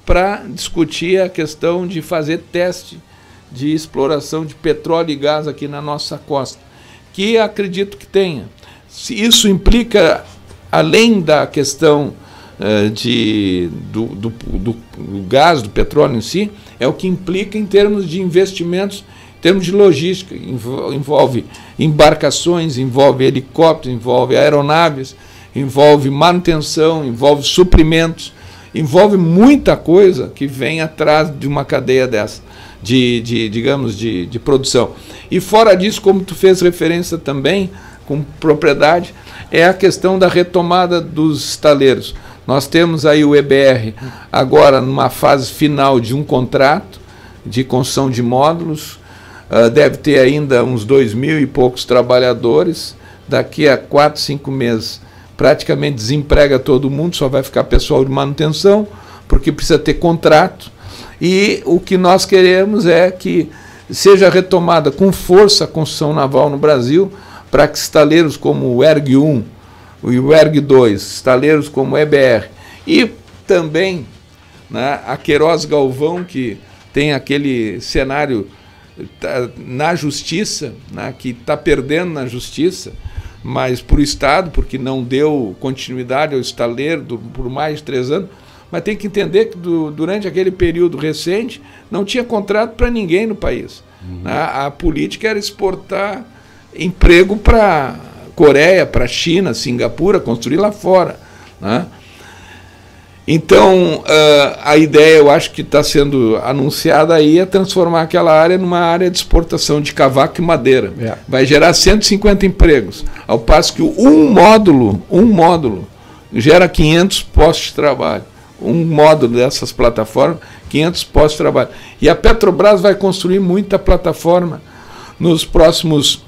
Speaker 3: para discutir a questão de fazer teste de exploração de petróleo e gás aqui na nossa costa, que acredito que tenha. Se isso implica, além da questão do gás, do petróleo em si, é o que implica em termos de investimentos, em termos de logística, envolve embarcações, envolve helicópteros, envolve aeronaves, envolve manutenção, envolve suprimentos, envolve muita coisa que vem atrás de uma cadeia dessa, de produção. E fora disso, como tu fez referência também, com propriedade, é a questão da retomada dos estaleiros. Nós temos aí o EBR agora numa fase final de um contrato de construção de módulos, deve ter ainda uns 2.000 e poucos trabalhadores, daqui a 4, 5 meses praticamente desemprega todo mundo, só vai ficar pessoal de manutenção, porque precisa ter contrato, e o que nós queremos é que seja retomada com força a construção naval no Brasil, para que estaleiros como o ERG 1 e o ERG 2, estaleiros como o EBR, e também, né, a Queiroz Galvão, que tem aquele cenário na justiça, né, que está perdendo na justiça, mas por Estado, porque não deu continuidade ao estaleiro por mais de 3 anos, mas tem que entender que durante aquele período recente não tinha contrato para ninguém no país. A política era exportar emprego para Coreia, para China, Singapura, construir lá fora, né? Então, a ideia, eu acho que está sendo anunciada aí, é transformar aquela área numa área de exportação de cavaco e madeira. Vai gerar 150 empregos, ao passo que um módulo gera 500 postos de trabalho. Um módulo dessas plataformas, 500 postos de trabalho. E a Petrobras vai construir muita plataforma nos próximos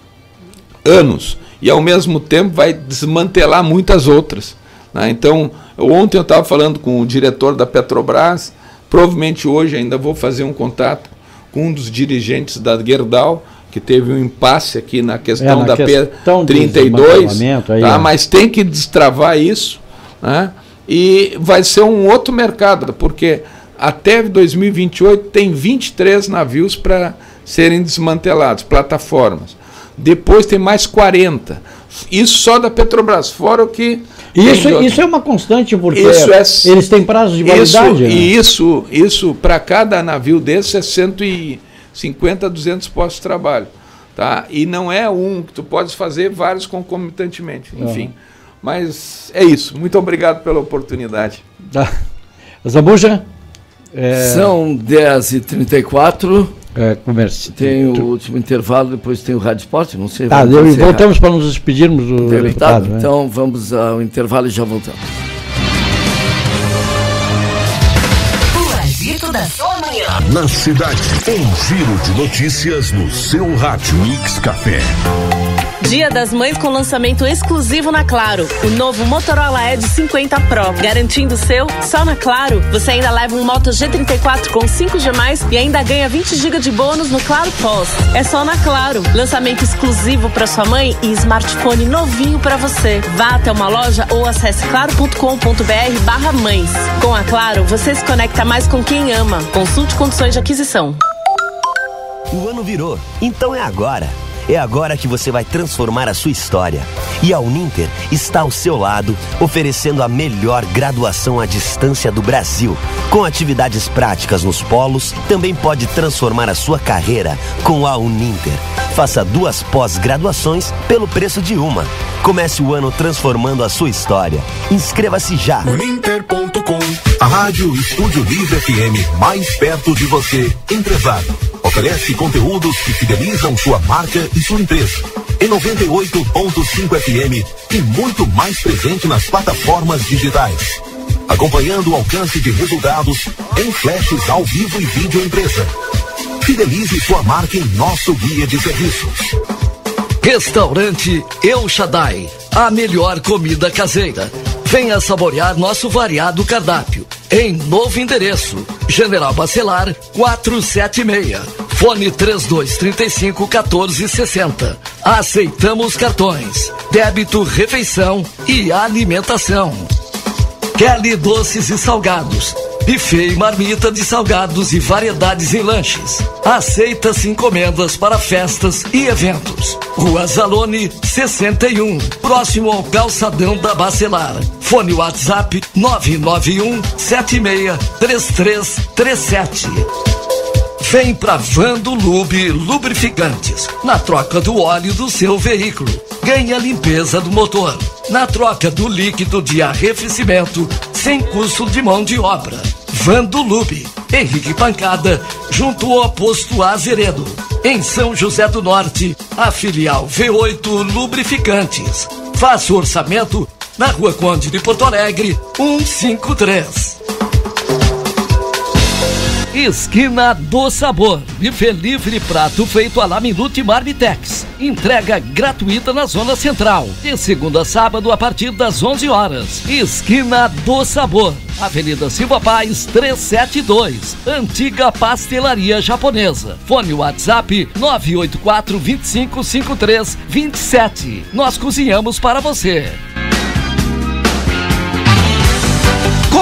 Speaker 3: anos, e ao mesmo tempo vai desmantelar muitas outras, né? Então, ontem eu estava falando com o diretor da Petrobras, provavelmente hoje ainda vou fazer um contato com um dos dirigentes da Gerdau, que teve um impasse aqui na questão da P32, tá? Mas tem que destravar isso, né? E vai ser um outro mercado, porque até 2028 tem 23 navios para serem desmantelados, plataformas. Depois tem mais 40. Isso só da Petrobras, fora o que...
Speaker 2: Isso é uma constante, porque eles têm prazo de validade.
Speaker 3: E isso para cada navio desse é 150 a 200 postos de trabalho. Tá? E não é um, que tu podes fazer vários concomitantemente. Enfim, mas é isso. Muito obrigado pela oportunidade.
Speaker 2: Zambuja?
Speaker 1: São 10h34.
Speaker 2: Tem
Speaker 1: o último intervalo, depois tem o Rádio Esporte, não sei.
Speaker 2: Voltamos para nos despedirmos do deputado. Né?
Speaker 1: Então vamos ao intervalo e já voltamos.
Speaker 5: O agito da sua manhã. Na cidade, um giro de notícias no seu rádio. Mix Café.
Speaker 11: Dia das Mães com lançamento exclusivo na Claro. O novo Motorola Edge 50 Pro. Garantindo o seu, só na Claro. Você ainda leva um Moto G34 com 5G+, e ainda ganha 20 GB de bônus no Claro Pós. É só na Claro. Lançamento exclusivo para sua mãe e smartphone novinho para você. Vá até uma loja ou acesse claro.com.br/mães. Com a Claro, você se conecta mais com quem ama. Consulte condições de aquisição.
Speaker 12: O ano virou, então é agora. É agora que você vai transformar a sua história. E a Uninter está ao seu lado, oferecendo a melhor graduação à distância do Brasil. Com atividades práticas nos polos, também pode transformar a sua carreira com a Uninter. Faça 2 pós-graduações pelo preço de uma. Comece o ano transformando a sua história. Inscreva-se já.
Speaker 7: Uninter.com. A Rádio Estúdio Livre FM, mais perto de você, empresário. Oferece conteúdos que fidelizam sua marca e sua empresa. Em 98.5 FM e muito mais presente nas plataformas digitais. Acompanhando o alcance de resultados em flashes ao vivo e vídeo empresa. Fidelize sua marca em nosso guia de serviços.
Speaker 8: Restaurante El Shaddai, a melhor comida caseira. Venha saborear nosso variado cardápio. Em novo endereço, General Bacelar 476. Fone 3235-1460. Aceitamos cartões, débito, refeição e alimentação. Kelly Doces e Salgados. Buffet e marmita de salgados e variedades em lanches. Aceita-se encomendas para festas e eventos. Rua Zalone 61, próximo ao calçadão da Bacelar. Fone WhatsApp 991763337. Vem pra Vando Lube Lubrificantes. Na troca do óleo do seu veículo, ganhe a limpeza do motor. Na troca do líquido de arrefecimento, sem custo de mão de obra. Vando Lube, Henrique Pancada, junto ao posto Azeredo. Em São José do Norte, a filial V8 Lubrificantes. Faça o orçamento na Rua Conde de Porto Alegre, 153. Esquina do Sabor. Buffet livre, prato feito à la Minute Marmitex. Entrega gratuita na Zona Central. De segunda a sábado a partir das 11 horas. Esquina do Sabor. Avenida Silva Paz, 372. Antiga Pastelaria Japonesa. Fone WhatsApp 984 2553 27. Nós cozinhamos para você.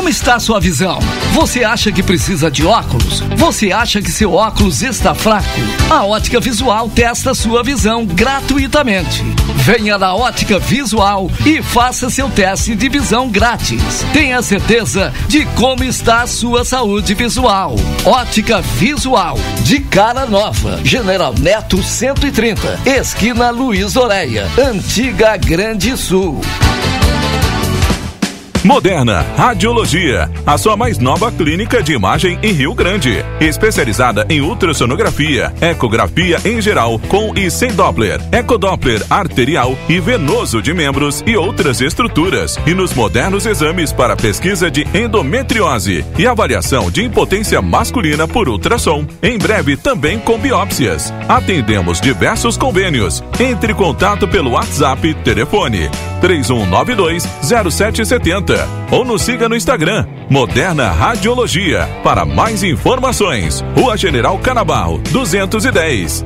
Speaker 8: Como está a sua visão? Você acha que precisa de óculos? Você acha que seu óculos está fraco? A Ótica Visual testa sua visão gratuitamente. Venha na Ótica Visual e faça seu teste de visão grátis. Tenha certeza de como está a sua saúde visual. Ótica Visual, de cara nova. General Neto 130, esquina Luiz Oreia, Antiga Grande Sul.
Speaker 13: Moderna Radiologia, a sua mais nova clínica de imagem em Rio Grande, especializada em ultrassonografia, ecografia em geral, com e sem Doppler, ecodoppler arterial e venoso de membros e outras estruturas, e nos modernos exames para pesquisa de endometriose e avaliação de impotência masculina por ultrassom. Em breve também com biópsias. Atendemos diversos convênios. Entre em contato pelo WhatsApp, telefone 3192-0770 ou nos siga no Instagram, Moderna Radiologia. Para mais informações, Rua General Canabarro, 210.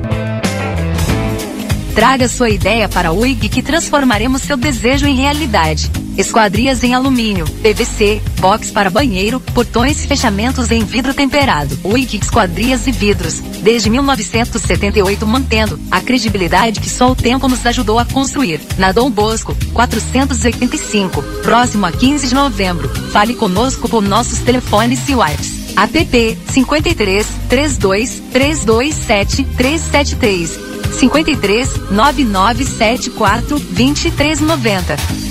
Speaker 10: Traga sua ideia para o WIG que transformaremos seu desejo em realidade. Esquadrias em alumínio, PVC, box para banheiro, portões e fechamentos em vidro temperado. WIG Esquadrias e Vidros, desde 1978 mantendo a credibilidade que só o tempo nos ajudou a construir. Na Dom Bosco, 485, próximo a 15 de novembro. Fale conosco por nossos telefones e WhatsApp. APP 53 32 327 373 53 9974 2390.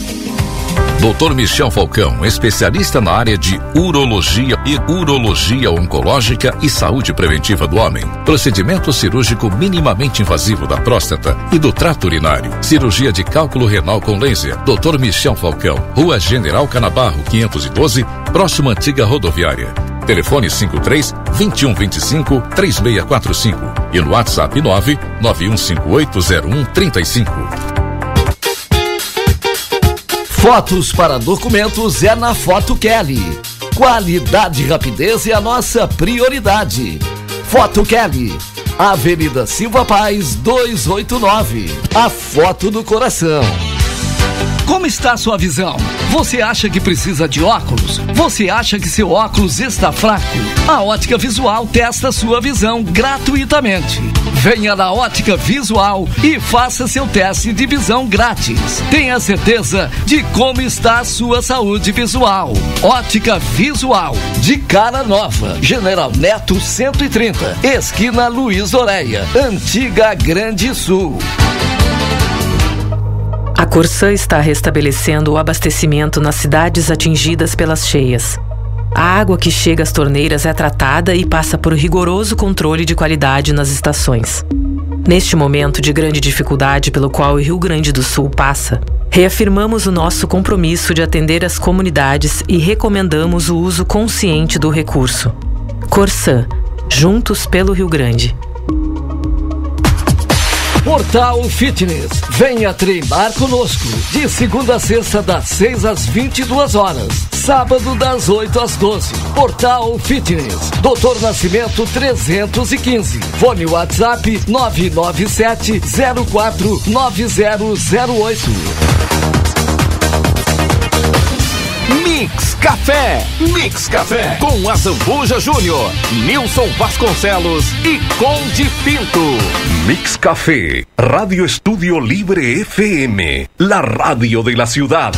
Speaker 5: Dr. Michel Falcão, especialista na área de urologia e urologia oncológica e saúde preventiva do homem. Procedimento cirúrgico minimamente invasivo da próstata e do trato urinário. Cirurgia de cálculo renal com laser. Dr. Michel Falcão, Rua General Canabarro, 512, próxima antiga rodoviária. Telefone 53-2125-3645 e no WhatsApp 991580135.
Speaker 8: Fotos para documentos é na Foto Kelly. Qualidade e rapidez é a nossa prioridade. Foto Kelly, Avenida Silva Paz 289. A foto do coração. Como está a sua visão? Você acha que precisa de óculos? Você acha que seu óculos está fraco? A Ótica Visual testa sua visão gratuitamente. Venha na Ótica Visual e faça seu teste de visão grátis. Tenha certeza de como está a sua saúde visual. Ótica Visual, de cara nova. General Neto 130, esquina Luiz Oreia, Antiga Grande Sul.
Speaker 9: A Corsã está restabelecendo o abastecimento nas cidades atingidas pelas cheias. A água que chega às torneiras é tratada e passa por rigoroso controle de qualidade nas estações. Neste momento de grande dificuldade pelo qual o Rio Grande do Sul passa, reafirmamos o nosso compromisso de atender as comunidades e recomendamos o uso consciente do recurso. Corsã, juntos pelo Rio Grande.
Speaker 8: Portal Fitness. Venha treinar conosco. De segunda a sexta, das 6 às 22 horas. Sábado, das 8 às 12. Portal Fitness. Doutor Nascimento 315. Fone WhatsApp 997 04 9008.
Speaker 5: Mix Café. Mix Café. Com a Zambuja Júnior, Nilson Vasconcelos e Conde Pinto. Mix Café. Radio Estudio Libre FM. La radio de la ciudad.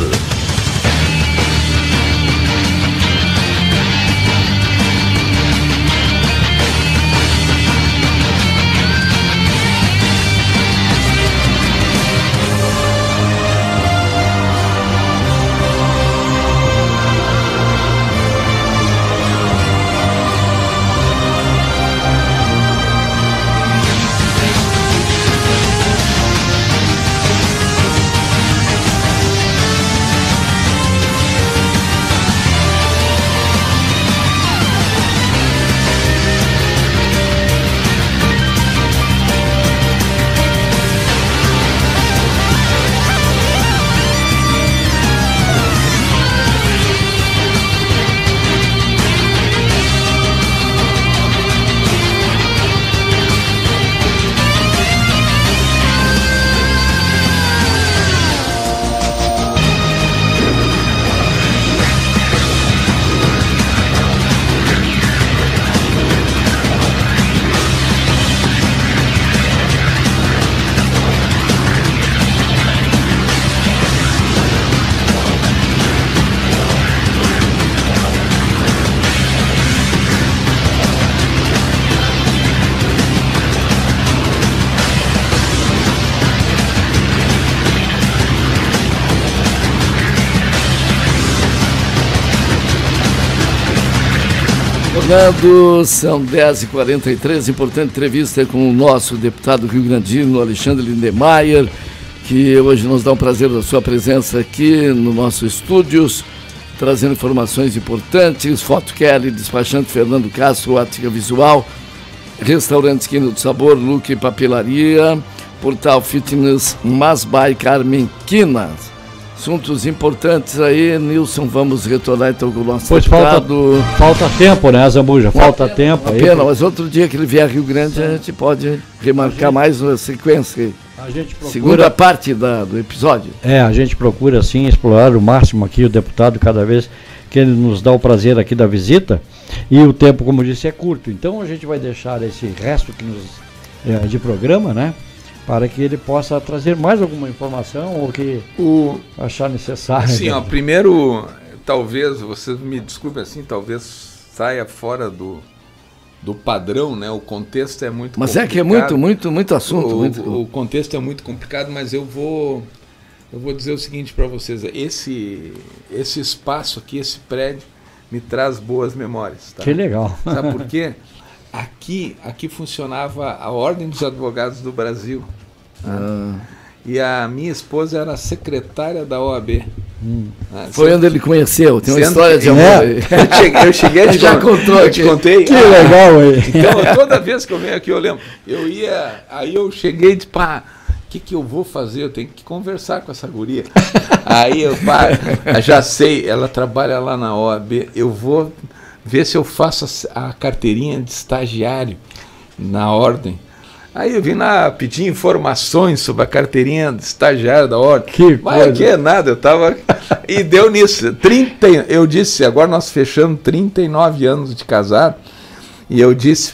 Speaker 1: chegando, são 10h43, importante entrevista com o nosso deputado rio-grandino, Alexandre Lindemeyer, que hoje nos dá um prazer da sua presença aqui no nosso estúdios, trazendo informações importantes. Foto Kelly, despachante Fernando Castro, Ótica Visual, Restaurante Esquina do Sabor, Luque Papelaria, Portal Fitness, Masbai, Carmen Quinas. Assuntos importantes aí, Nilson, vamos retornar então com o nosso deputado.
Speaker 2: Falta tempo, né, Zambuja? Falta tempo.
Speaker 1: Uma pena, mas outro dia que ele vier a Rio Grande, a gente pode remarcar mais uma sequência.
Speaker 2: A gente procura...
Speaker 1: Segunda parte do episódio.
Speaker 2: A gente procura, sim, explorar o máximo aqui o deputado, cada vez que ele nos dá o prazer aqui da visita. E o tempo, como eu disse, é curto. Então a gente vai deixar esse resto de programa, né? Para que ele possa trazer mais alguma informação ou que achar necessário.
Speaker 3: Sim, primeiro, talvez, vocês me desculpem assim, talvez saia fora do padrão, né? O contexto é muito complicado.
Speaker 1: Mas é que é muito assunto.
Speaker 3: O contexto é muito complicado, mas eu vou dizer o seguinte para vocês. Esse espaço aqui, esse prédio, me traz boas memórias. Tá?
Speaker 2: Que legal.
Speaker 3: Sabe por quê? Aqui funcionava a Ordem dos Advogados do Brasil. E a minha esposa era secretária da OAB.
Speaker 1: Foi onde ele conheceu, tem uma história de amor.
Speaker 3: Eu cheguei a te
Speaker 1: já contou,
Speaker 3: eu te contei.
Speaker 2: Que legal aí.
Speaker 3: Então, toda vez que eu venho aqui, eu lembro. Aí eu cheguei e disse, pá, o que eu vou fazer? Eu tenho que conversar com essa guria. Aí eu, já sei, ela trabalha lá na OAB, eu vou ver se eu faço a carteirinha de estagiário na ordem. Aí eu vim lá pedir informações sobre a carteirinha de estagiário da ordem. Mas que é nada, eu tava... E deu nisso. Eu disse, agora nós fechamos 39 anos de casado, e eu disse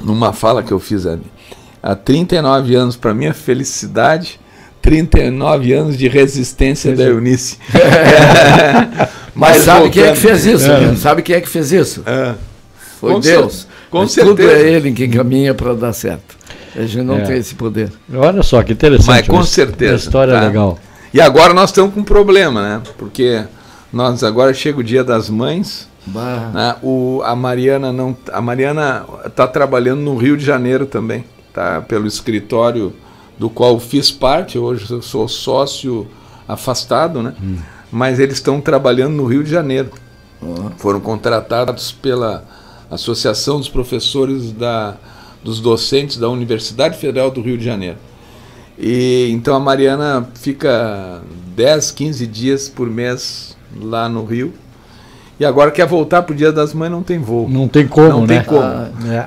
Speaker 3: numa fala que eu fiz ali, há 39 anos, para minha felicidade, 39 anos de resistência da Eunice.
Speaker 1: Mas sabe quem é que fez isso? Sabe quem é que fez isso? Foi Deus.
Speaker 3: Com certeza.
Speaker 1: Tudo é Ele quem caminha para dar certo. A gente não tem esse poder.
Speaker 2: Olha só, que interessante.
Speaker 3: Mas com certeza.
Speaker 2: Uma história legal.
Speaker 3: E agora nós estamos com um problema, né? Porque agora chega o Dia das Mães. Né? A Mariana está trabalhando no Rio de Janeiro também. Tá? Pelo escritório do qual fiz parte. Hoje eu sou sócio afastado, né? Mas eles estão trabalhando no Rio de Janeiro. Foram contratados pela Associação dos Professores dos Docentes da Universidade Federal do Rio de Janeiro. E então a Mariana fica 10, 15 dias por mês lá no Rio. E agora quer voltar para o Dia das Mães, não tem voo.
Speaker 2: Não tem como,
Speaker 3: não tem como.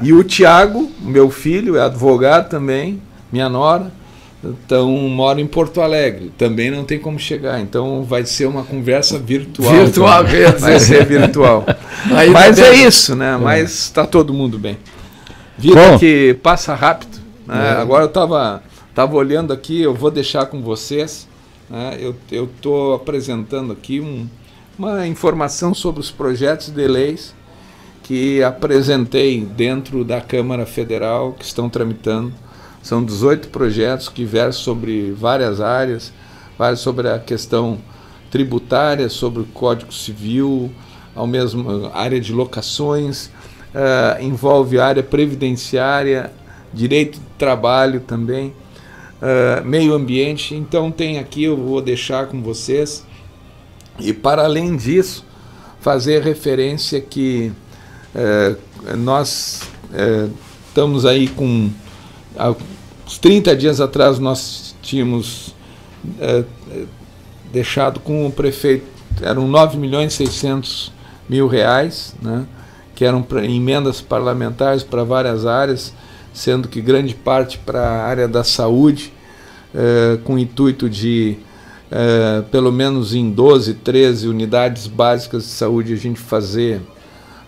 Speaker 3: E o Tiago, meu filho, é advogado também, minha nora, então mora em Porto Alegre, também não tem como chegar, então vai ser uma conversa virtual. Vai ser virtual. Mas é isso, né? Mas está todo mundo bem. Vida que passa rápido. Né? Agora eu estava olhando aqui, eu vou deixar com vocês, né? Eu estou apresentando aqui uma informação sobre os projetos de leis que apresentei dentro da Câmara Federal, que estão tramitando. São 18 projetos que versam sobre várias áreas, sobre a questão tributária, sobre o Código Civil, área de locações, envolve área previdenciária, direito do trabalho também, meio ambiente. Então tem aqui, eu vou deixar com vocês, e para além disso, fazer referência que nós estamos aí com... Há uns 30 dias atrás nós tínhamos deixado com o prefeito, eram 9.600.000 reais, né, que eram emendas parlamentares para várias áreas, sendo que grande parte para a área da saúde, com o intuito de, pelo menos em 12, 13 unidades básicas de saúde, a gente fazer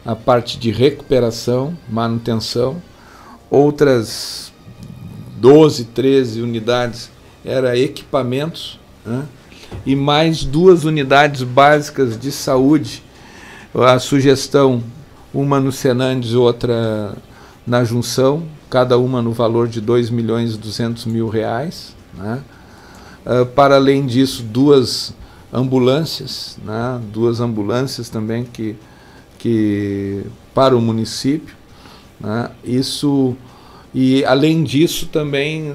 Speaker 3: a parte de recuperação, manutenção. Outras 12, 13 unidades era equipamentos, né? E mais 2 unidades básicas de saúde, a sugestão, uma no Senandes, outra na Junção, cada uma no valor de R$2.200.000, né? Para além disso, 2 ambulâncias, né? 2 ambulâncias também que para o município, né? Isso, e além disso também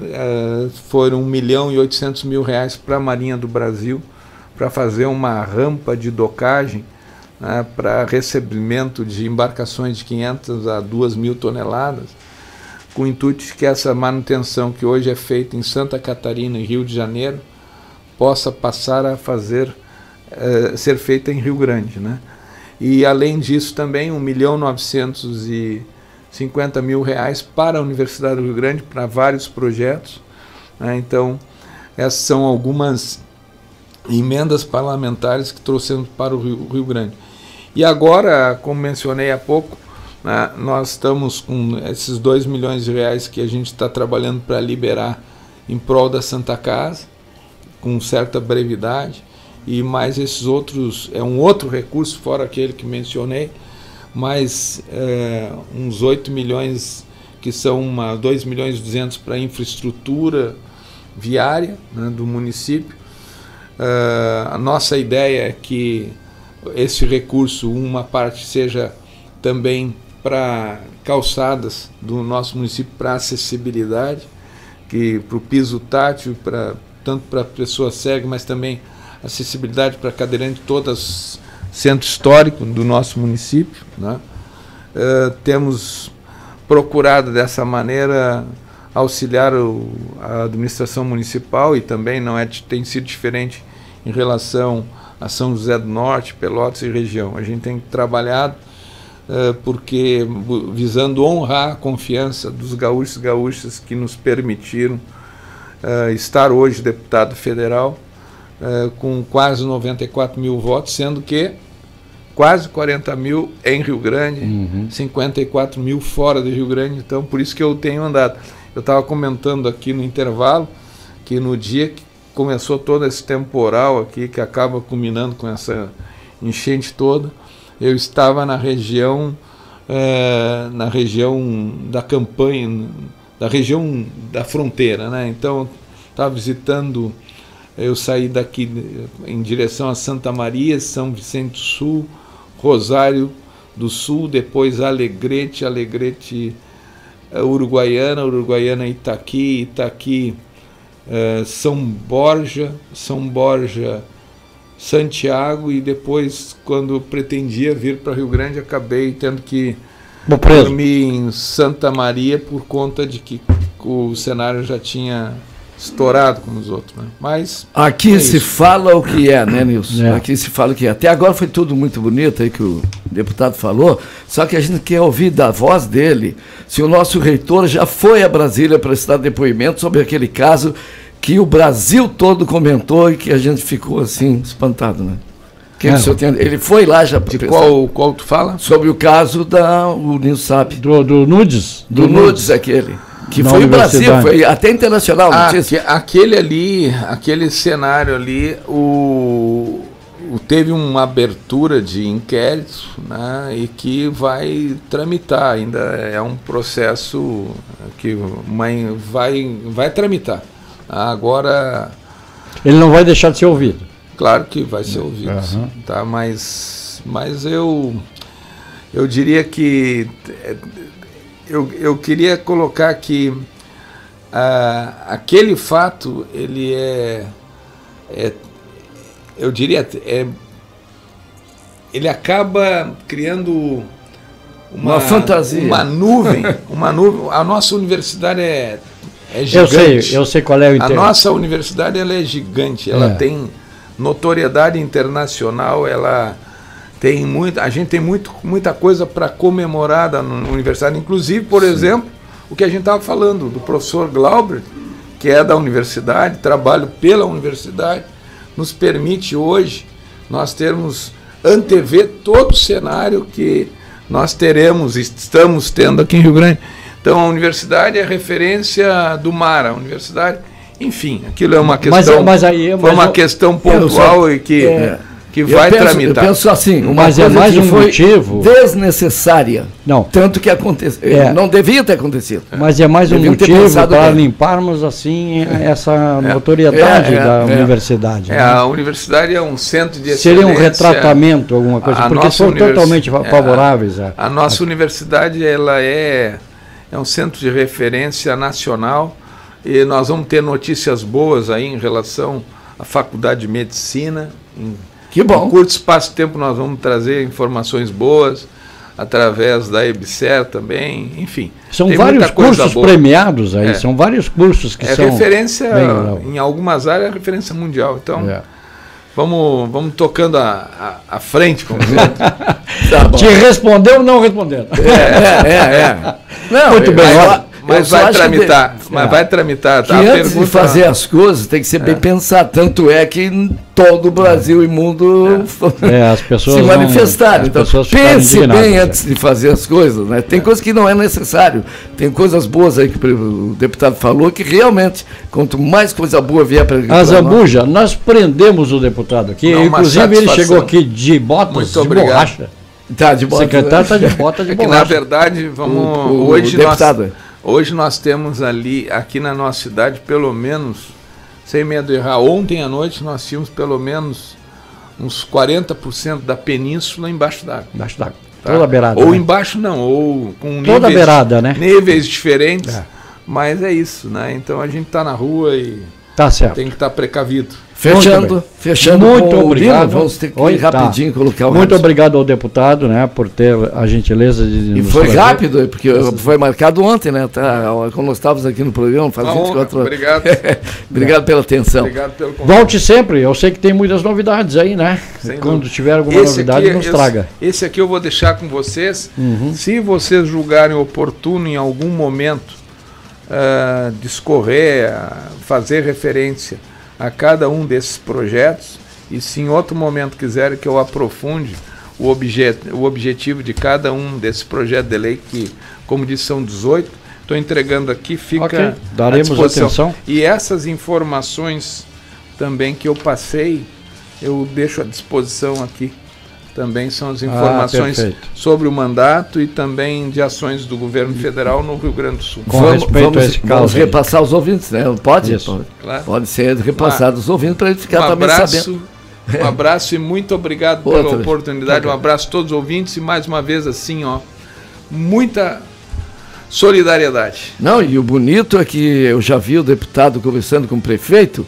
Speaker 3: foram R$1.800.000 para a Marinha do Brasil, para fazer uma rampa de docagem, né, para recebimento de embarcações de 500 a 2.000 toneladas, com o intuito de que essa manutenção que hoje é feita em Santa Catarina e Rio de Janeiro possa passar a ser feita em Rio Grande, né? E além disso também R$1.950.000 para a Universidade do Rio Grande, para vários projetos, né? Então essas são algumas emendas parlamentares que trouxemos para o Rio Grande. E agora, como mencionei há pouco, né, nós estamos com esses R$2 milhões que a gente está trabalhando para liberar em prol da Santa Casa, com certa brevidade, e mais esses outros, um outro recurso, fora aquele que mencionei, mais uns 8 milhões, que são R$2.200.000 para infraestrutura viária, né, do município. A nossa ideia é que esse recurso, uma parte seja também para calçadas do nosso município, para acessibilidade, para o piso tátil, tanto para pessoa cega, mas também acessibilidade para cadeirante, todas centro histórico do nosso município, né? Temos procurado dessa maneira auxiliar a administração municipal, e também tem sido diferente em relação a São José do Norte, Pelotas e região. A gente tem trabalhado porque visando honrar a confiança dos gaúchos e gaúchas que nos permitiram estar hoje deputado federal, com quase 94.000 votos, sendo que quase 40.000 em Rio Grande, 54.000 fora de Rio Grande. Então, por isso que eu tenho andado. Eu estava comentando aqui no intervalo que no dia que começou todo esse temporal aqui, que acaba culminando com essa enchente toda, eu estava na região da campanha, da região da fronteira, né? Então, estava visitando. Eu saí daqui em direção a Santa Maria, São Vicente do Sul, Rosário do Sul, depois Alegrete, Uruguaiana, Itaqui, São Borja, Santiago, e depois, quando pretendia vir para Rio Grande, acabei tendo que dormir em Santa Maria por conta de que o cenário já tinha estourado como os outros, né? Mas
Speaker 1: aqui se fala o que é, né, Nilson? Aqui se fala o que é. Até agora foi tudo muito bonito aí que o deputado falou, só que a gente quer ouvir da voz dele se o nosso reitor já foi a Brasília prestar depoimento sobre aquele caso que o Brasil todo comentou e que a gente ficou assim espantado, né? O senhor tem? Ele foi lá já.
Speaker 3: De qual tu fala?
Speaker 1: Sobre o caso o Nilson sabe.
Speaker 2: Do Nudes?
Speaker 1: Do Nudes, aquele. Que foi o Brasil, foi até internacional.
Speaker 3: Aquele cenário ali, teve uma abertura de inquérito, né, e que vai tramitar, ainda é um processo que vai tramitar. Agora...
Speaker 2: Ele não vai deixar de ser ouvido.
Speaker 3: Claro que vai ser ouvido, tá? Mas eu diria que... Eu queria colocar que aquele fato, ele eu diria, ele acaba criando
Speaker 1: uma fantasia,
Speaker 3: uma nuvem. A nossa universidade é gigante.
Speaker 2: Eu sei qual é o interesse.
Speaker 3: A nossa universidade, ela é gigante, ela tem notoriedade internacional, a gente tem muita coisa para comemorar na universidade, inclusive, por exemplo, o que a gente estava falando do professor Glauber, que é da universidade, trabalho pela universidade, nos permite hoje nós antever todo o cenário que nós estamos tendo aqui em Rio Grande. Então a universidade é referência do mar, a universidade, enfim, aquilo é uma questão, foi uma questão pontual e que que vai tramitar.
Speaker 1: Eu penso assim,
Speaker 2: mas é mais um motivo
Speaker 1: desnecessária.
Speaker 2: Não.
Speaker 1: Tanto que aconteceu. Não devia ter acontecido.
Speaker 2: Mas é mais um motivo para limparmos assim essa notoriedade da universidade. Né?
Speaker 3: A universidade é um centro de excelência.
Speaker 2: Seria um retratamento, alguma coisa, porque são totalmente favoráveis.
Speaker 3: A nossa universidade ela é um centro de referência nacional e nós vamos ter notícias boas aí em relação à Faculdade de Medicina.
Speaker 1: Que bom.
Speaker 3: Em curto espaço de tempo nós vamos trazer informações boas através da EBSER também, enfim.
Speaker 2: São vários cursos premiados aí, são vários cursos que são...
Speaker 3: É referência, em algumas áreas, é referência mundial. Então, vamos tocando à frente, como dizer.
Speaker 1: Tá bom.
Speaker 2: Te respondeu ou não respondeu?
Speaker 1: Não,
Speaker 3: muito bem. Mas vai tramitar, vai tramitar.
Speaker 1: Que antes de fazer as coisas tem que ser bem pensado. Tanto é que todo o Brasil e mundo
Speaker 2: as pessoas
Speaker 1: se manifestaram. Então, pense bem antes de fazer as coisas. Né? Tem coisas que não é necessário. Tem coisas boas aí que o deputado falou que realmente, quanto mais coisa boa vier para
Speaker 2: a Zambuja, nós prendemos o deputado aqui. Inclusive ele chegou aqui de botas de borracha.
Speaker 1: Tá, de bota.
Speaker 2: O secretário está de bota de borracha.
Speaker 3: Na verdade, hoje nós temos aqui na nossa cidade, pelo menos, sem medo de errar, ontem à noite nós tínhamos pelo menos uns 40% da península embaixo d'água.
Speaker 2: Embaixo d'água. Tá? Toda a beirada.
Speaker 3: Ou
Speaker 2: né?
Speaker 3: embaixo não, ou com
Speaker 2: toda a beirada, né?
Speaker 3: Níveis diferentes, mas é isso, né? Então a gente está na rua e
Speaker 2: tá certo.
Speaker 3: Tem que estar precavido.
Speaker 1: Fechando
Speaker 2: muito obrigado.
Speaker 1: Vamos ter que ir rapidinho colocar o
Speaker 2: muito obrigado ao deputado, né, por ter a gentileza de
Speaker 1: E foi rápido, porque foi marcado ontem, né? Quando nós estávamos aqui no programa, faz 24 horas.
Speaker 3: Obrigado.
Speaker 1: Obrigado pela atenção.
Speaker 3: Obrigado pelo convite.
Speaker 2: Volte sempre, eu sei que tem muitas novidades aí, né? Quando tiver alguma novidade, nos traga.
Speaker 3: Esse aqui eu vou deixar com vocês. Se vocês julgarem oportuno em algum momento discorrer, fazer referência a cada um desses projetos, e se em outro momento quiserem que eu aprofunde o objetivo de cada um desses projetos de lei, que, como disse, são 18, estou entregando aqui, fica
Speaker 2: daremos
Speaker 3: à disposição.
Speaker 2: Atenção.
Speaker 3: E essas informações também que eu passei, eu deixo à disposição aqui. Também são as informações sobre o mandato e também de ações do governo federal no Rio Grande do Sul.
Speaker 1: Vamos repassar os ouvintes, né? Pode?
Speaker 2: Isso.
Speaker 1: Claro. Pode ser repassado os ouvintes para ele ficar também sabendo.
Speaker 3: Um abraço e muito obrigado pela oportunidade. Um abraço a todos os ouvintes e mais uma vez assim, muita solidariedade.
Speaker 1: Não, e o bonito é que eu já vi o deputado conversando com o prefeito.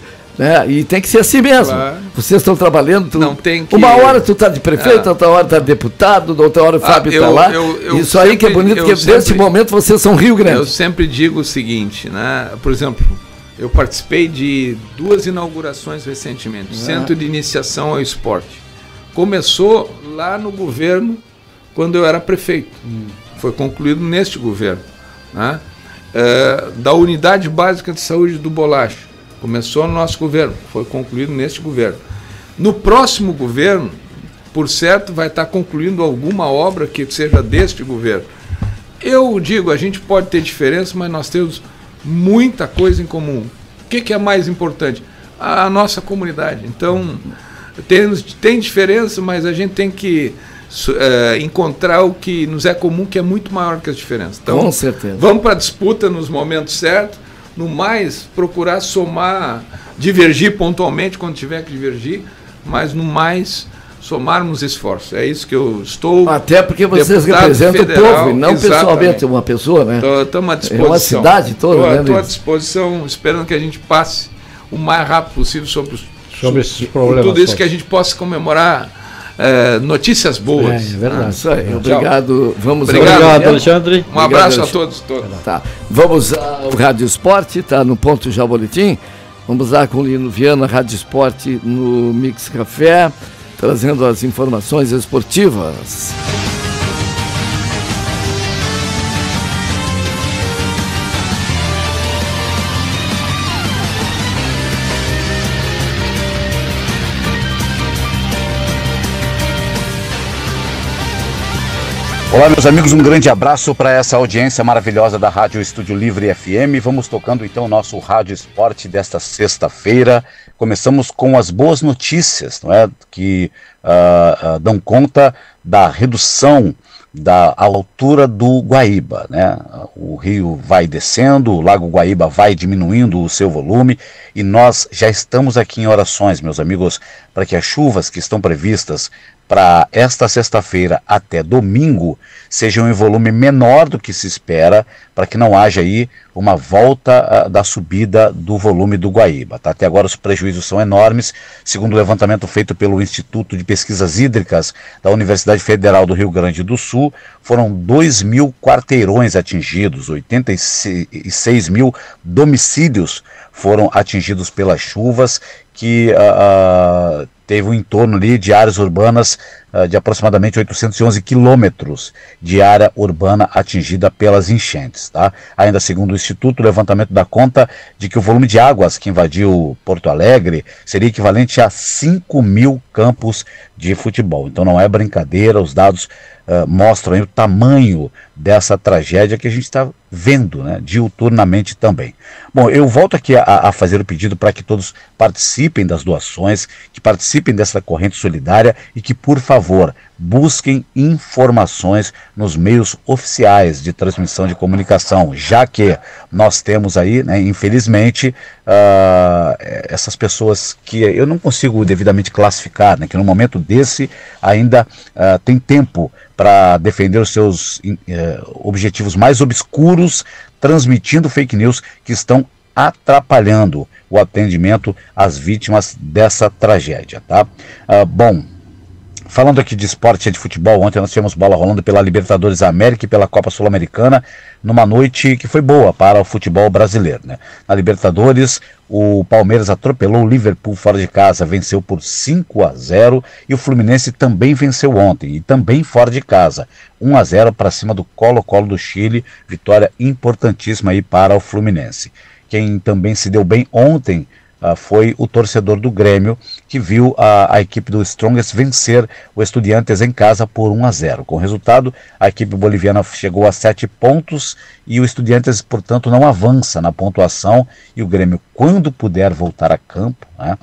Speaker 1: E tem que ser assim mesmo. Claro. Vocês estão trabalhando.
Speaker 3: Não tem que...
Speaker 1: Uma hora tu está de prefeito, outra hora está de deputado, outra hora o Fábio está lá. Isso aí que é bonito, porque nesse momento vocês são Rio Grande.
Speaker 3: Eu sempre digo o seguinte, né? Por exemplo, eu participei de 2 inaugurações recentemente. Centro de Iniciação ao Esporte. Começou lá no governo, quando eu era prefeito. Foi concluído neste governo. Né? Da Unidade Básica de Saúde do Bolacho. Começou no nosso governo, foi concluído neste governo. No próximo governo, por certo, vai estar concluindo alguma obra que seja deste governo. Eu digo, a gente pode ter diferença, mas nós temos muita coisa em comum. O que é mais importante? A nossa comunidade. Então, tem diferença, mas a gente tem que encontrar o que nos é comum, que é muito maior que as diferenças. Então,
Speaker 1: com certeza.
Speaker 3: Vamos para a disputa nos momentos certos. No mais, procurar somar, divergir pontualmente quando tiver que divergir, mas no mais, somarmos esforços. É isso que eu estou...
Speaker 1: Até porque vocês representam federal, o povo, e não pessoalmente uma pessoa, né?
Speaker 3: Estamos à disposição.
Speaker 1: É uma cidade toda, né?
Speaker 3: Estou à disposição, esperando que a gente passe o mais rápido possível sobre
Speaker 2: esses problemas.
Speaker 3: Tudo isso, que a gente possa comemorar notícias boas.
Speaker 2: É verdade.
Speaker 1: Isso aí. Obrigado.
Speaker 2: Obrigado, Alexandre.
Speaker 3: Um abraço a todos.
Speaker 1: Tá. Vamos ao Rádio Esporte, está no ponto já o boletim. Vamos lá com o Lino Viana, Rádio Esporte no Mix Café, trazendo as informações esportivas.
Speaker 14: Olá, meus amigos, um grande abraço para essa audiência maravilhosa da Rádio Estúdio Livre FM. Vamos tocando então o nosso Rádio Esporte desta sexta-feira, começamos com as boas notícias, não é? Que dão conta da redução da altura do Guaíba, né? O rio vai descendo, o Lago Guaíba vai diminuindo o seu volume e nós já estamos aqui em orações, meus amigos, para que as chuvas que estão previstas para esta sexta-feira até domingo sejam em volume menor do que se espera, para que não haja aí uma volta da subida do volume do Guaíba. Tá? Até agora os prejuízos são enormes, segundo o levantamento feito pelo Instituto de Pesquisas Hídricas da Universidade Federal do Rio Grande do Sul, foram 2.000 quarteirões atingidos, 86 mil domicílios foram atingidos pelas chuvas, que teve um entorno ali de áreas urbanas de aproximadamente 811 quilômetros de área urbana atingida pelas enchentes. Tá? Ainda segundo o Instituto, o levantamento dá conta de que o volume de águas que invadiu Porto Alegre seria equivalente a 5.000 campos de futebol. Então não é brincadeira, os dados mostram aí o tamanho dessa tragédia que a gente está vendo, né, diuturnamente também. Bom, eu volto aqui a fazer o pedido para que todos participem das doações, que participem dessa corrente solidária e que, por favor, busquem informações nos meios oficiais de transmissão de comunicação, já que nós temos aí, né, infelizmente, essas pessoas que eu não consigo devidamente classificar, né, que no momento desse ainda tem tempo para defender os seus objetivos mais obscuros, transmitindo fake news que estão atrapalhando o atendimento às vítimas dessa tragédia, tá? Bom, falando aqui de esporte e de futebol, ontem nós tivemos bola rolando pela Libertadores da América e pela Copa Sul-Americana, numa noite que foi boa para o futebol brasileiro, né? Na Libertadores, o Palmeiras atropelou o Liverpool fora de casa, venceu por 5-0, e o Fluminense também venceu ontem, e também fora de casa, 1-0 para cima do Colo-Colo do Chile, vitória importantíssima aí para o Fluminense. Quem também se deu bem ontem foi o torcedor do Grêmio, que viu a equipe do Strongest vencer o Estudiantes em casa por 1-0. Com o resultado, a equipe boliviana chegou a 7 pontos e o Estudiantes, portanto, não avança na pontuação, e o Grêmio, quando puder voltar a campo, né,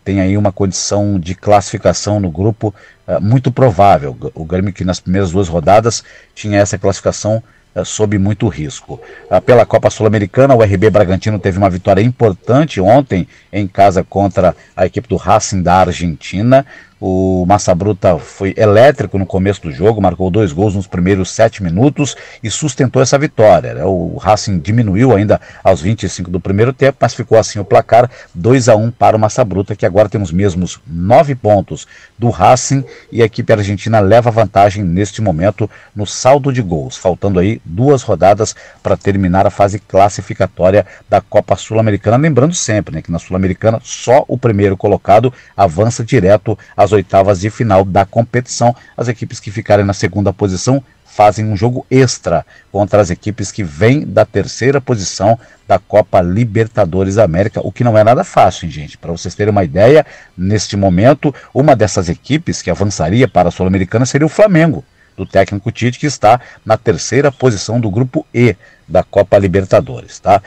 Speaker 14: tem aí uma condição de classificação no grupo muito provável. O Grêmio, que nas primeiras 2 rodadas tinha essa classificação sob muito risco. Pela Copa Sul-Americana, o RB Bragantino teve uma vitória importante ontem em casa contra a equipe do Racing da Argentina. O Massa Bruta foi elétrico no começo do jogo, marcou 2 gols nos primeiros 7 minutos e sustentou essa vitória, né? O Racing diminuiu ainda aos 25 do primeiro tempo, mas ficou assim o placar 2-1 para o Massa Bruta, que agora tem os mesmos 9 pontos do Racing, e a equipe argentina leva vantagem neste momento no saldo de gols, faltando aí 2 rodadas para terminar a fase classificatória da Copa Sul-Americana. Lembrando sempre, né, que na Sul-Americana só o primeiro colocado avança direto às oitavas de final da competição. As equipes que ficarem na segunda posição fazem um jogo extra contra as equipes que vêm da terceira posição da Copa Libertadores da América, o que não é nada fácil, hein, gente? Para vocês terem uma ideia, neste momento, uma dessas equipes que avançaria para a Sul-Americana seria o Flamengo, do técnico Tite, que está na terceira posição do grupo E da Copa Libertadores, tá?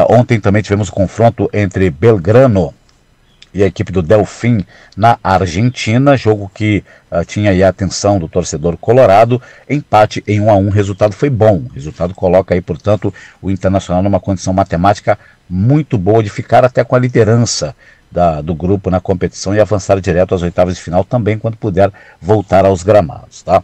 Speaker 14: Ontem também tivemos o confronto entre Belgrano e a equipe do Delfim na Argentina, jogo que tinha aí a atenção do torcedor colorado, empate em 1-1, o resultado foi bom, o resultado coloca aí, portanto, o Internacional numa condição matemática muito boa de ficar até com a liderança do grupo na competição e avançar direto às oitavas de final também quando puder voltar aos gramados, tá?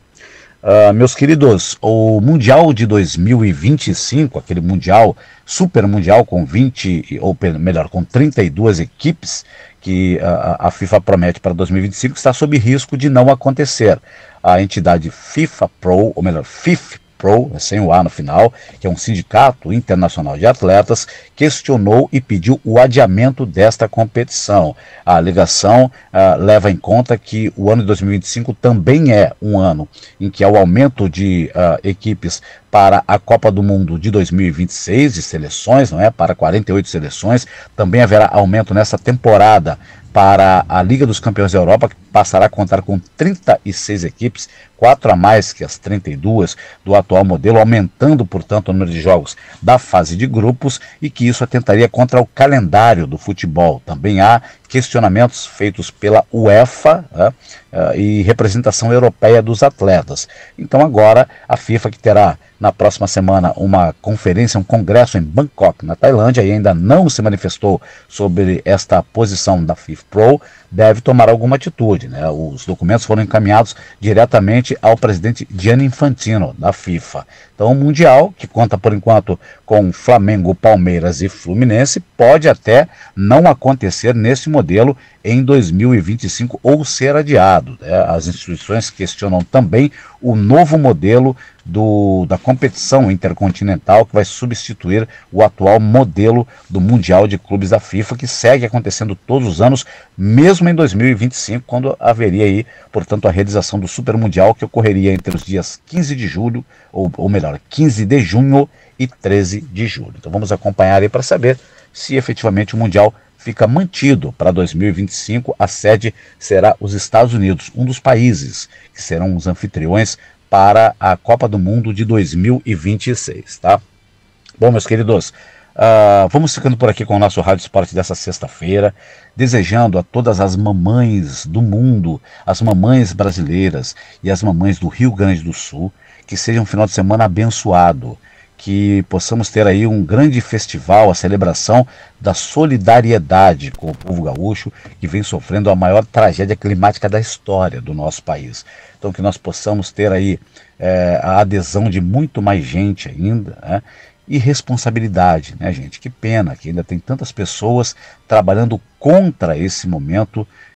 Speaker 14: Meus queridos, o Mundial de 2025, aquele Mundial, Super Mundial com 20, ou melhor, com 32 equipes que a FIFA promete para 2025, está sob risco de não acontecer. A entidade FIFA Pro, ou melhor, FIF Pro, sem o A no final, que é um sindicato internacional de atletas, questionou e pediu o adiamento desta competição. A alegação leva em conta que o ano de 2025 também é um ano em que há o aumento de equipes para a Copa do Mundo de 2026 de seleções, não é? Para 48 seleções. Também haverá aumento nessa temporada para a Liga dos Campeões da Europa, que passará a contar com 36 equipes, 4 a mais que as 32 do atual modelo, aumentando, portanto, o número de jogos da fase de grupos, e que isso atentaria contra o calendário do futebol. Também há questionamentos feitos pela UEFA, e representação europeia dos atletas. Então agora a FIFA, que terá na próxima semana uma conferência, um congresso em Bangkok, na Tailândia, e ainda não se manifestou sobre esta posição da FIFA Pro, deve tomar alguma atitude, né? Os documentos foram encaminhados diretamente ao presidente Gianni Infantino, da FIFA. Então o Mundial, que conta por enquanto com Flamengo, Palmeiras e Fluminense, pode até não acontecer nesse modelo em 2025 ou ser adiado, né? As instituições questionam também o novo modelo da competição intercontinental, que vai substituir o atual modelo do Mundial de Clubes da FIFA, que segue acontecendo todos os anos, mesmo em 2025, quando haveria aí, portanto, a realização do Super Mundial, que ocorreria entre os dias 15 de julho, ou melhor, 15 de junho e 13 de julho. Então vamos acompanhar aí para saber se efetivamente o Mundial fica mantido para 2025. A sede será os Estados Unidos, um dos países que serão os anfitriões para a Copa do Mundo de 2026, tá? Bom, meus queridos, vamos ficando por aqui com o nosso Rádio Esporte dessa sexta-feira, desejando a todas as mamães do mundo, as mamães brasileiras e as mamães do Rio Grande do Sul, que seja um final de semana abençoado, que possamos ter aí um grande festival, a celebração da solidariedade com o povo gaúcho, que vem sofrendo a maior tragédia climática da história do nosso país. Então que nós possamos ter aí a adesão de muito mais gente ainda, né? E responsabilidade, né, gente? Que pena que ainda tem tantas pessoas trabalhando contra esse momento